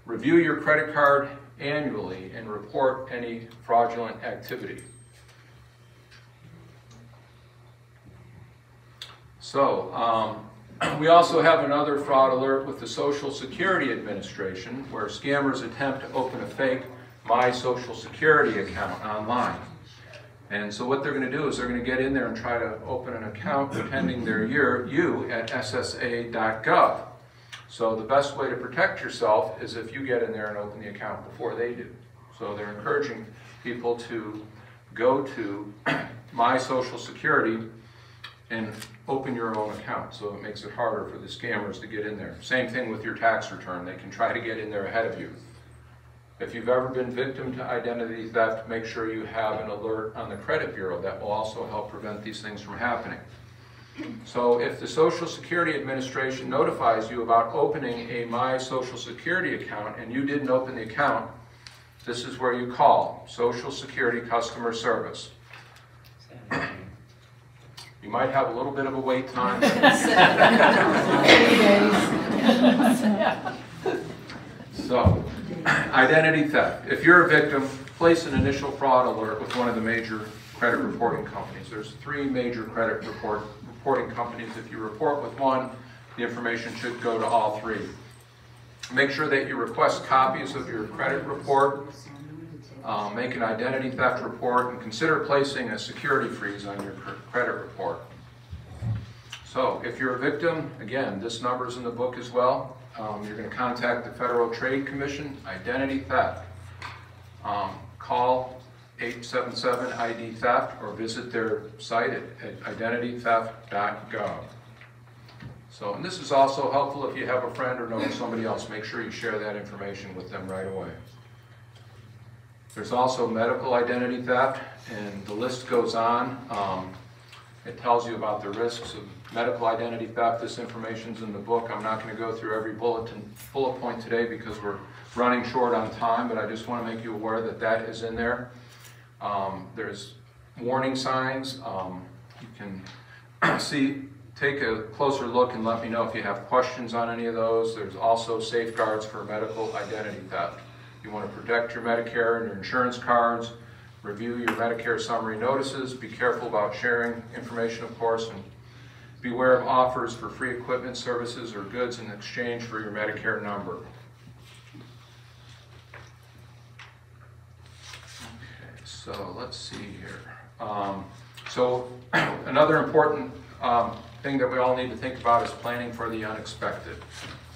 review your credit card annually, and report any fraudulent activity. So, we also have another fraud alert with the Social Security Administration, where scammers attempt to open a fake My Social Security account online. And so what they're going to do is they're going to get in there and try to open an account pretending they're you at ssa.gov. So the best way to protect yourself is if you get in there and open the account before they do. So they're encouraging people to go to My Social Security and open your own account, so it makes it harder for the scammers to get in there. Same thing with your tax return. They can try to get in there ahead of you. If you've ever been victim to identity theft, make sure you have an alert on the credit bureau. That will also help prevent these things from happening. So if the Social Security Administration notifies you about opening a My Social Security account and you didn't open the account, this is where you call Social Security Customer Service. You might have a little bit of a wait time. So, identity theft. If you're a victim, place an initial fraud alert with one of the major credit reporting companies. There's 3 major credit reporting companies. If you report with one, the information should go to all 3. Make sure that you request copies of your credit report. Make an identity theft report, and consider placing a security freeze on your credit report. So if you're a victim, again, this number is in the book as well. You're going to contact the Federal Trade Commission, identity theft. Call 877-ID-THEFT or visit their site at identitytheft.gov. So, and this is also helpful if you have a friend or know somebody else. Make sure you share that information with them right away. There's also medical identity theft, and the list goes on. It tells you about the risks of medical identity theft. This information's in the book. I'm not going to go through every bullet point today because we're running short on time, but I just want to make you aware that that is in there. There's warning signs. You can take a closer look and let me know if you have questions on any of those. There's also safeguards for medical identity theft. You want to protect your Medicare and your insurance cards, review your Medicare summary notices, be careful about sharing information, of course, and beware of offers for free equipment, services, or goods in exchange for your Medicare number. Okay, so let's see here. So another important thing that we all need to think about is planning for the unexpected.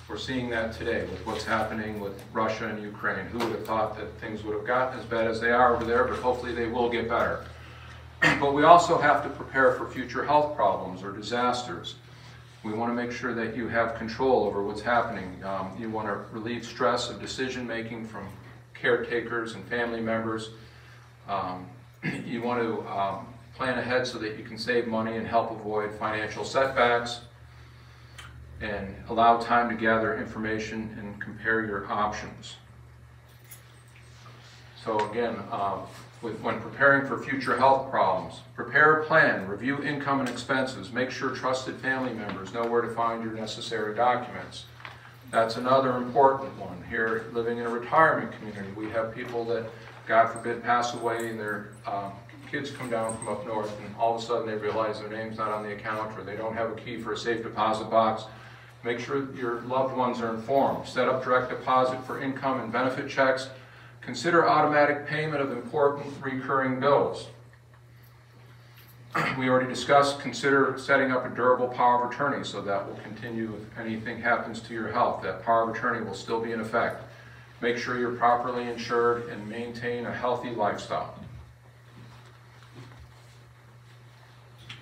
We're seeing that today with what's happening with Russia and Ukraine. Who would have thought that things would have gotten as bad as they are over there, but hopefully they will get better. But we also have to prepare for future health problems or disasters. We want to make sure that you have control over what's happening. You want to relieve stress of decision making from caretakers and family members. You want to plan ahead so that you can save money and help avoid financial setbacks, and allow time to gather information and compare your options. So again, when preparing for future health problems, prepare a plan, review income and expenses, make sure trusted family members know where to find your necessary documents. That's another important one. Here, living in a retirement community, we have people that, God forbid, pass away and their kids come down from up north and all of a sudden they realize their name's not on the account or they don't have a key for a safe deposit box. Make sure your loved ones are informed. Set up direct deposit for income and benefit checks. Consider automatic payment of important recurring bills. We already discussed, consider setting up a durable power of attorney so that will continue if anything happens to your health. That power of attorney will still be in effect. Make sure you're properly insured and maintain a healthy lifestyle.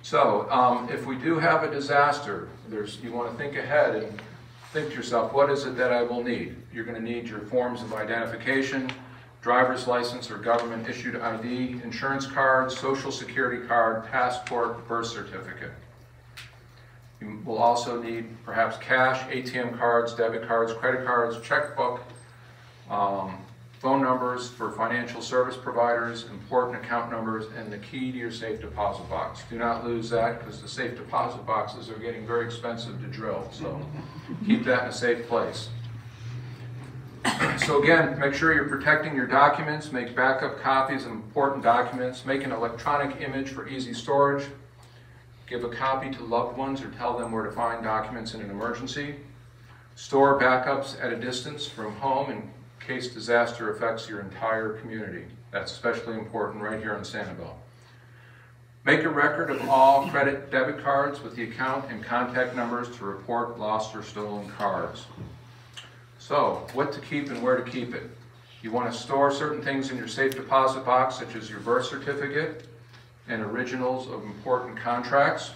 So, if we do have a disaster, you want to think ahead and think to yourself, what is it that I will need? You're going to need your forms of identification, driver's license or government issued ID, insurance card, social security card, passport, birth certificate. You will also need perhaps cash, ATM cards, debit cards, credit cards, checkbook, phone numbers for financial service providers, important account numbers, and the key to your safe deposit box. Do not lose that because the safe deposit boxes are getting very expensive to drill, so keep that in a safe place. So again, make sure you're protecting your documents, make backup copies of important documents, make an electronic image for easy storage, give a copy to loved ones or tell them where to find documents in an emergency, store backups at a distance from home in case disaster affects your entire community. That's especially important right here in Sanibel. Make a record of all credit debit cards with the account and contact numbers to report lost or stolen cards. So, what to keep and where to keep it. You want to store certain things in your safe deposit box, such as your birth certificate and originals of important contracts.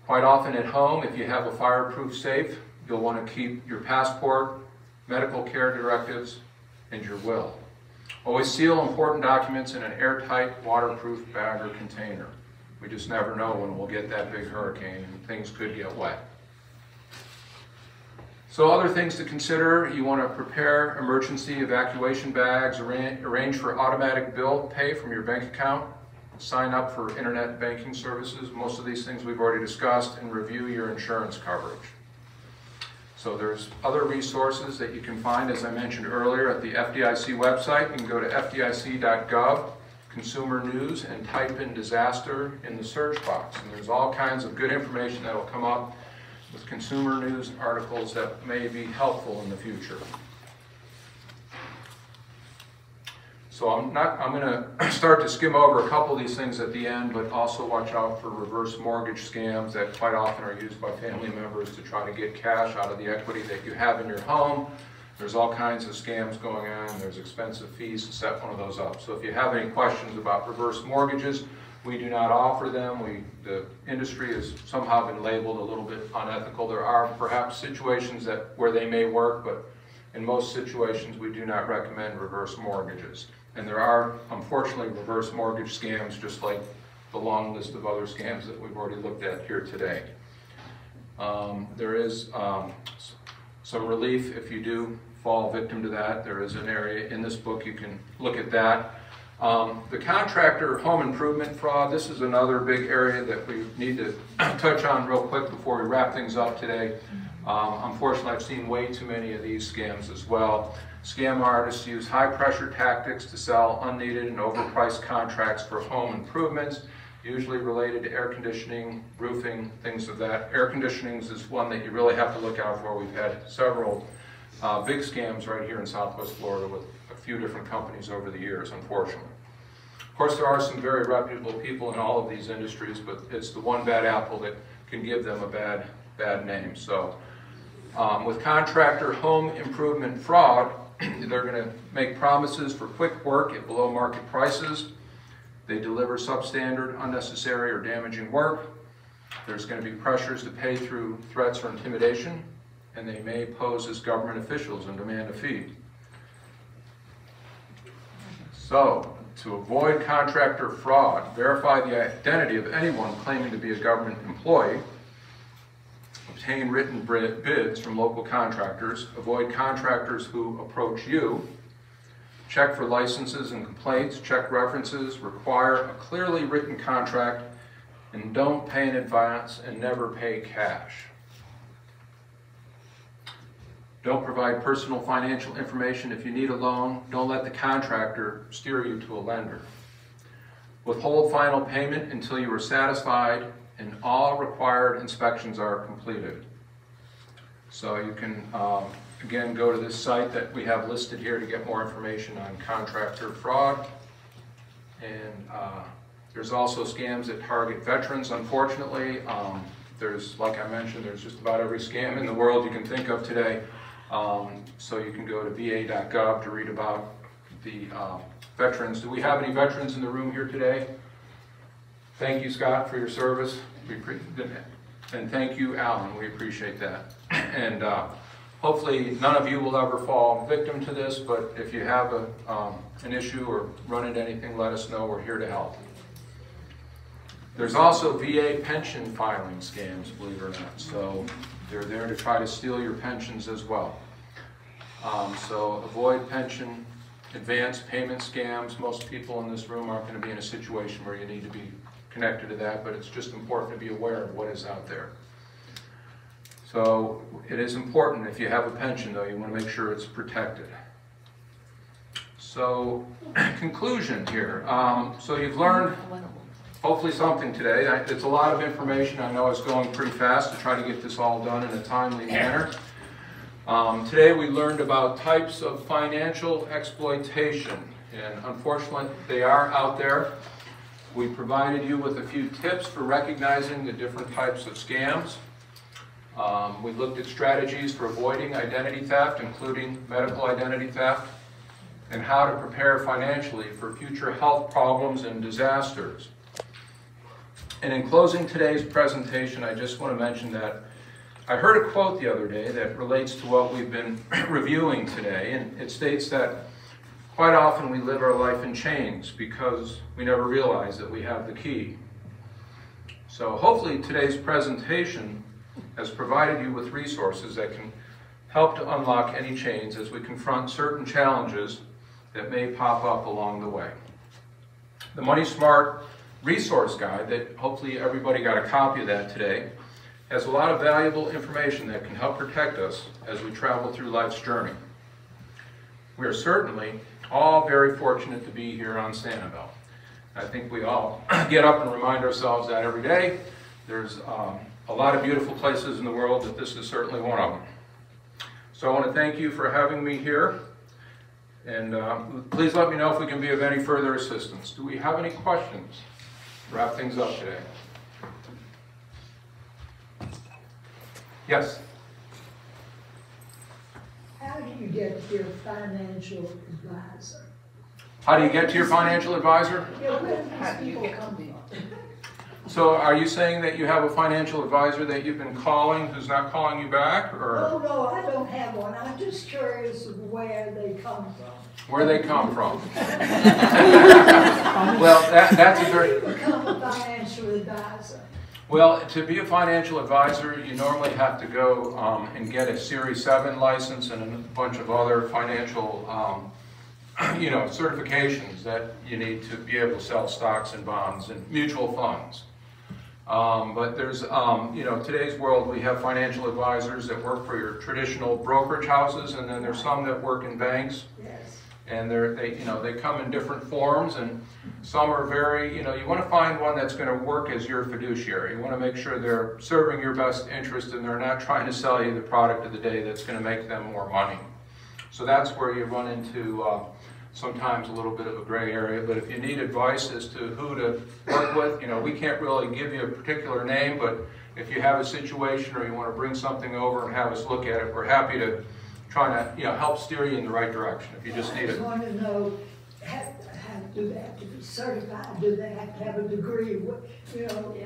Quite often at home, if you have a fireproof safe, you'll want to keep your passport, medical care directives, and your will. Always seal important documents in an airtight, waterproof bag or container. We just never know when we'll get that big hurricane and things could get wet. So other things to consider, you want to prepare emergency evacuation bags, arrange for automatic bill pay from your bank account, sign up for internet banking services, most of these things we've already discussed, and review your insurance coverage. So there's other resources that you can find, as I mentioned earlier, at the FDIC website. You can go to fdic.gov, consumer news, and type in disaster in the search box. And there's all kinds of good information that will come up with consumer news articles that may be helpful in the future. So I'm going to start to skim over a couple of these things at the end, but also watch out for reverse mortgage scams that quite often are used by family members to try to get cash out of the equity that you have in your home. There's all kinds of scams going on. There's expensive fees to set one of those up. So if you have any questions about reverse mortgages, we do not offer them. The industry has somehow been labeled a little bit unethical. There are perhaps situations where they may work, but in most situations we do not recommend reverse mortgages. And there are, unfortunately, reverse mortgage scams, just like the long list of other scams that we've already looked at here today. There is some relief if you do fall victim to that. There is an area in this book you can look at that. The contractor home improvement fraud, this is another big area that we need to touch on real quick before we wrap things up today. Unfortunately, I've seen way too many of these scams as well. Scam artists use high-pressure tactics to sell unneeded and overpriced contracts for home improvements, usually related to air conditioning, roofing, things of that. Air conditioning is one that you really have to look out for. We've had several big scams right here in Southwest Florida with a few different companies over the years, unfortunately. Of course, there are some very reputable people in all of these industries, but it's the one bad apple that can give them a bad name. So with contractor home improvement fraud, they're going to make promises for quick work at below market prices. They deliver substandard, unnecessary, or damaging work. There's going to be pressures to pay through threats or intimidation, and they may pose as government officials and demand a fee. So, to avoid contractor fraud, verify the identity of anyone claiming to be a government employee, obtain written bids from local contractors, avoid contractors who approach you, check for licenses and complaints, check references, require a clearly written contract, and don't pay in advance and never pay cash. Don't provide personal financial information if you need a loan. Don't let the contractor steer you to a lender. Withhold final payment until you are satisfied and all required inspections are completed. So you can, again, go to this site that we have listed here to get more information on contractor fraud. And there's also scams that target veterans, unfortunately. There's, like I mentioned, there's just about every scam in the world you can think of today. So you can go to va.gov to read about the veterans. Do we have any veterans in the room here today? Thank you, Scott, for your service. And thank you, Alan. We appreciate that. And hopefully none of you will ever fall victim to this, but if you have an issue or run into anything, let us know. We're here to help. There's also VA pension filing scams, believe it or not. So they're there to try to steal your pensions as well. So avoid pension advance payment scams. Most people in this room aren't going to be in a situation where you need to be connected to that, but it's just important to be aware of what is out there. So it is important, if you have a pension though, you want to make sure it's protected. So conclusion here. So you've learned hopefully something today. It's a lot of information. I know it's going pretty fast to try to get this all done in a timely manner. Today we learned about types of financial exploitation, and unfortunately they are out there. We provided you with a few tips for recognizing the different types of scams. We looked at strategies for avoiding identity theft, including medical identity theft, and how to prepare financially for future health problems and disasters. And in closing today's presentation, I just want to mention that I heard a quote the other day that relates to what we've been reviewing today, and it states that quite often we live our life in chains because we never realize that we have the key. So hopefully today's presentation has provided you with resources that can help to unlock any chains as we confront certain challenges that may pop up along the way. The Money Smart resource guide, that hopefully everybody got a copy of that today, has a lot of valuable information that can help protect us as we travel through life's journey. We are certainly all very fortunate to be here on Sanibel. I think we all get up and remind ourselves that every day. There's a lot of beautiful places in the world, but this is certainly one of them. So I want to thank you for having me here, and please let me know if we can be of any further assistance. Do we have any questions to wrap things up today? How do you get to your financial advisor? How do you get to your financial advisor? Yeah, where do these people come from? So are you saying that you have a financial advisor that you've been calling who's not calling you back, or Oh, no, I don't have one. I'm just curious of where they come from. where they come from? Well, that's a very... How do you become a financial advisor? Well, to be a financial advisor, you normally have to go and get a Series 7 license and a bunch of other financial, certifications that you need to be able to sell stocks and bonds and mutual funds. But there's, today's world, we have financial advisors that work for your traditional brokerage houses, and then there's some that work in banks. Yes. And they come in different forms, and some are very, you want to find one that's going to work as your fiduciary. You want to make sure they're serving your best interest and they're not trying to sell you the product of the day that's going to make them more money. So that's where you run into sometimes a little bit of a gray area, but if you need advice as to who to work with, we can't really give you a particular name, but if you have a situation or you want to bring something over and have us look at it, we're happy to try to help steer you in the right direction. If you just need I it. just want to know, do they have to be certified? Do they have to have a degree?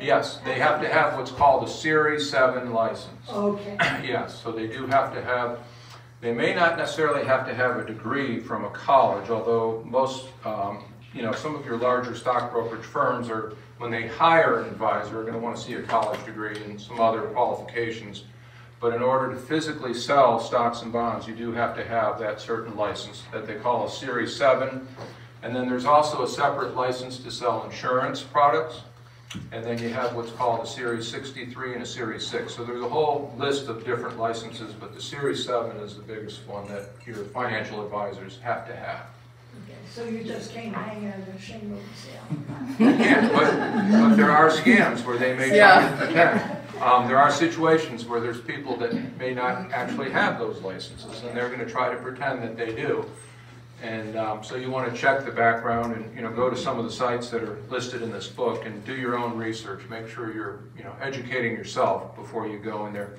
Yes, they have to have what's called a Series 7 license. Okay. Yes, so they do have to have, they may not necessarily have to have a degree from a college, although most, some of your larger stock brokerage firms are, when they hire an advisor, are going to want to see a college degree and some other qualifications. But in order to physically sell stocks and bonds, you do have to have that certain license that they call a Series 7. And then there's also a separate license to sell insurance products. And then you have what's called a Series 63 and a Series 6. So there's a whole list of different licenses, but the Series 7 is the biggest one that your financial advisors have to have. Okay, so you just can't hang out and shingle yourself. You can't, but there are scams where they may try to pretend. There are situations where there's people that may not actually have those licenses, and they're going to try to pretend that they do. And so you want to check the background and go to some of the sites that are listed in this book and do your own research. Make sure you're educating yourself before you go in there.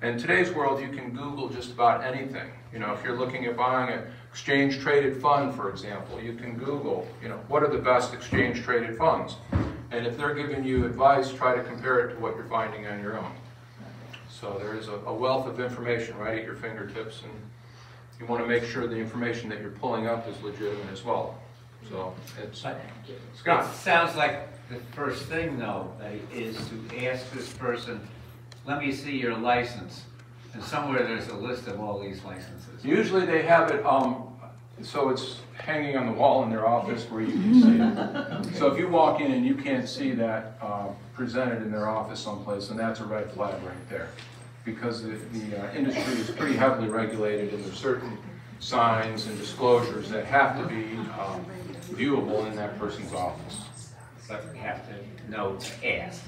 In today's world, you can Google just about anything. If you're looking at buying an exchange-traded fund, for example, you can Google, what are the best exchange-traded funds? And if they're giving you advice, try to compare it to what you're finding on your own. So there is a wealth of information right at your fingertips, and you want to make sure the information that you're pulling up is legitimate as well. So it's Scott. It sounds like the first thing, though, is to ask this person, let me see your license. And somewhere there's a list of all these licenses. Usually they have it, so it's hanging on the wall in their office where you can see it. So if you walk in and you can't see that presented in their office someplace, then that's a red flag right there. Because the industry is pretty heavily regulated, and there's certain signs and disclosures that have to be viewable in that person's office. But you have to know to ask.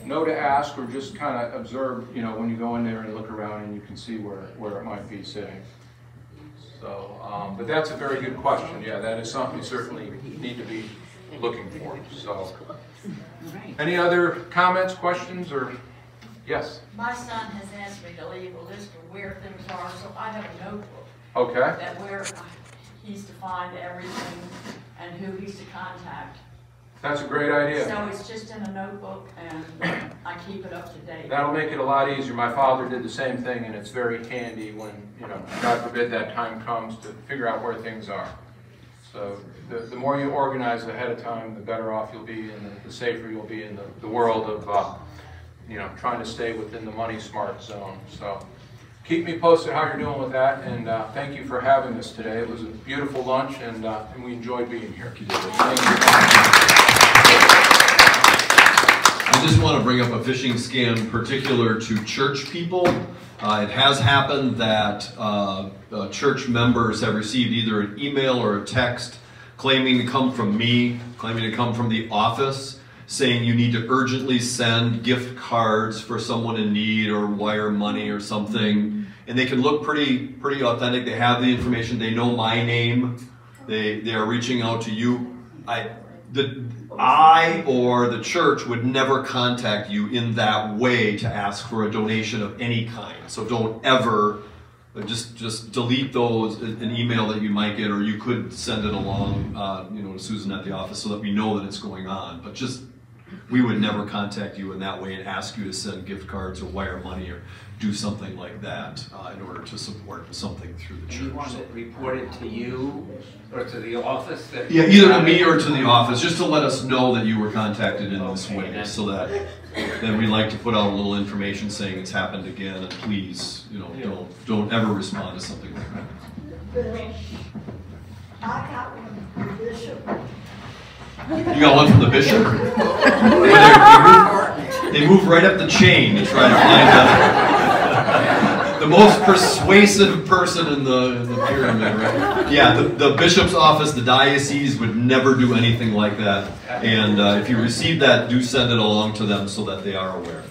Know to ask, or just kind of observe, when you go in there and look around and you can see where it might be sitting. So, but that's a very good question. Yeah, that is something you certainly need to be looking for. So, any other comments, questions, or yes? My son has asked me to leave a list of where things are, so I have a notebook. Okay. That where he's to find everything and who he's to contact. That's a great idea. So it's just in a notebook, and I keep it up to date. That'll make it a lot easier. My father did the same thing, and it's very handy when, God forbid that time comes to figure out where things are. So the more you organize ahead of time, the better off you'll be, and the safer you'll be in the world of, trying to stay within the money smart zone. So keep me posted how you're doing with that, and thank you for having us today. It was a beautiful lunch, and we enjoyed being here. Thank you. I just want to bring up a phishing scam particular to church people. It has happened that church members have received either an email or a text claiming to come from me, claiming to come from the office, saying you need to urgently send gift cards for someone in need or wire money or something. And they can look pretty authentic. They have the information. They know my name. They are reaching out to you. I or the church would never contact you in that way to ask for a donation of any kind. So don't ever just delete those, an email that you might get, or you could send it along, to Susan at the office so that we know that it's going on. But we would never contact you in that way and ask you to send gift cards or wire money or do something like that in order to support something through the church. You want it reported to you or to the office? Yeah, either to me or to the office, just to let us know that you were contacted in this way, so that then we like to put out a little information saying it's happened again, and please, don't ever respond to something like that. Bill, I got one from the bishop. You got one from the bishop? They move right up the chain to try to find the most persuasive person in the pyramid, right? Yeah, the bishop's office, the diocese would never do anything like that. And if you receive that, do send it along to them so that they are aware.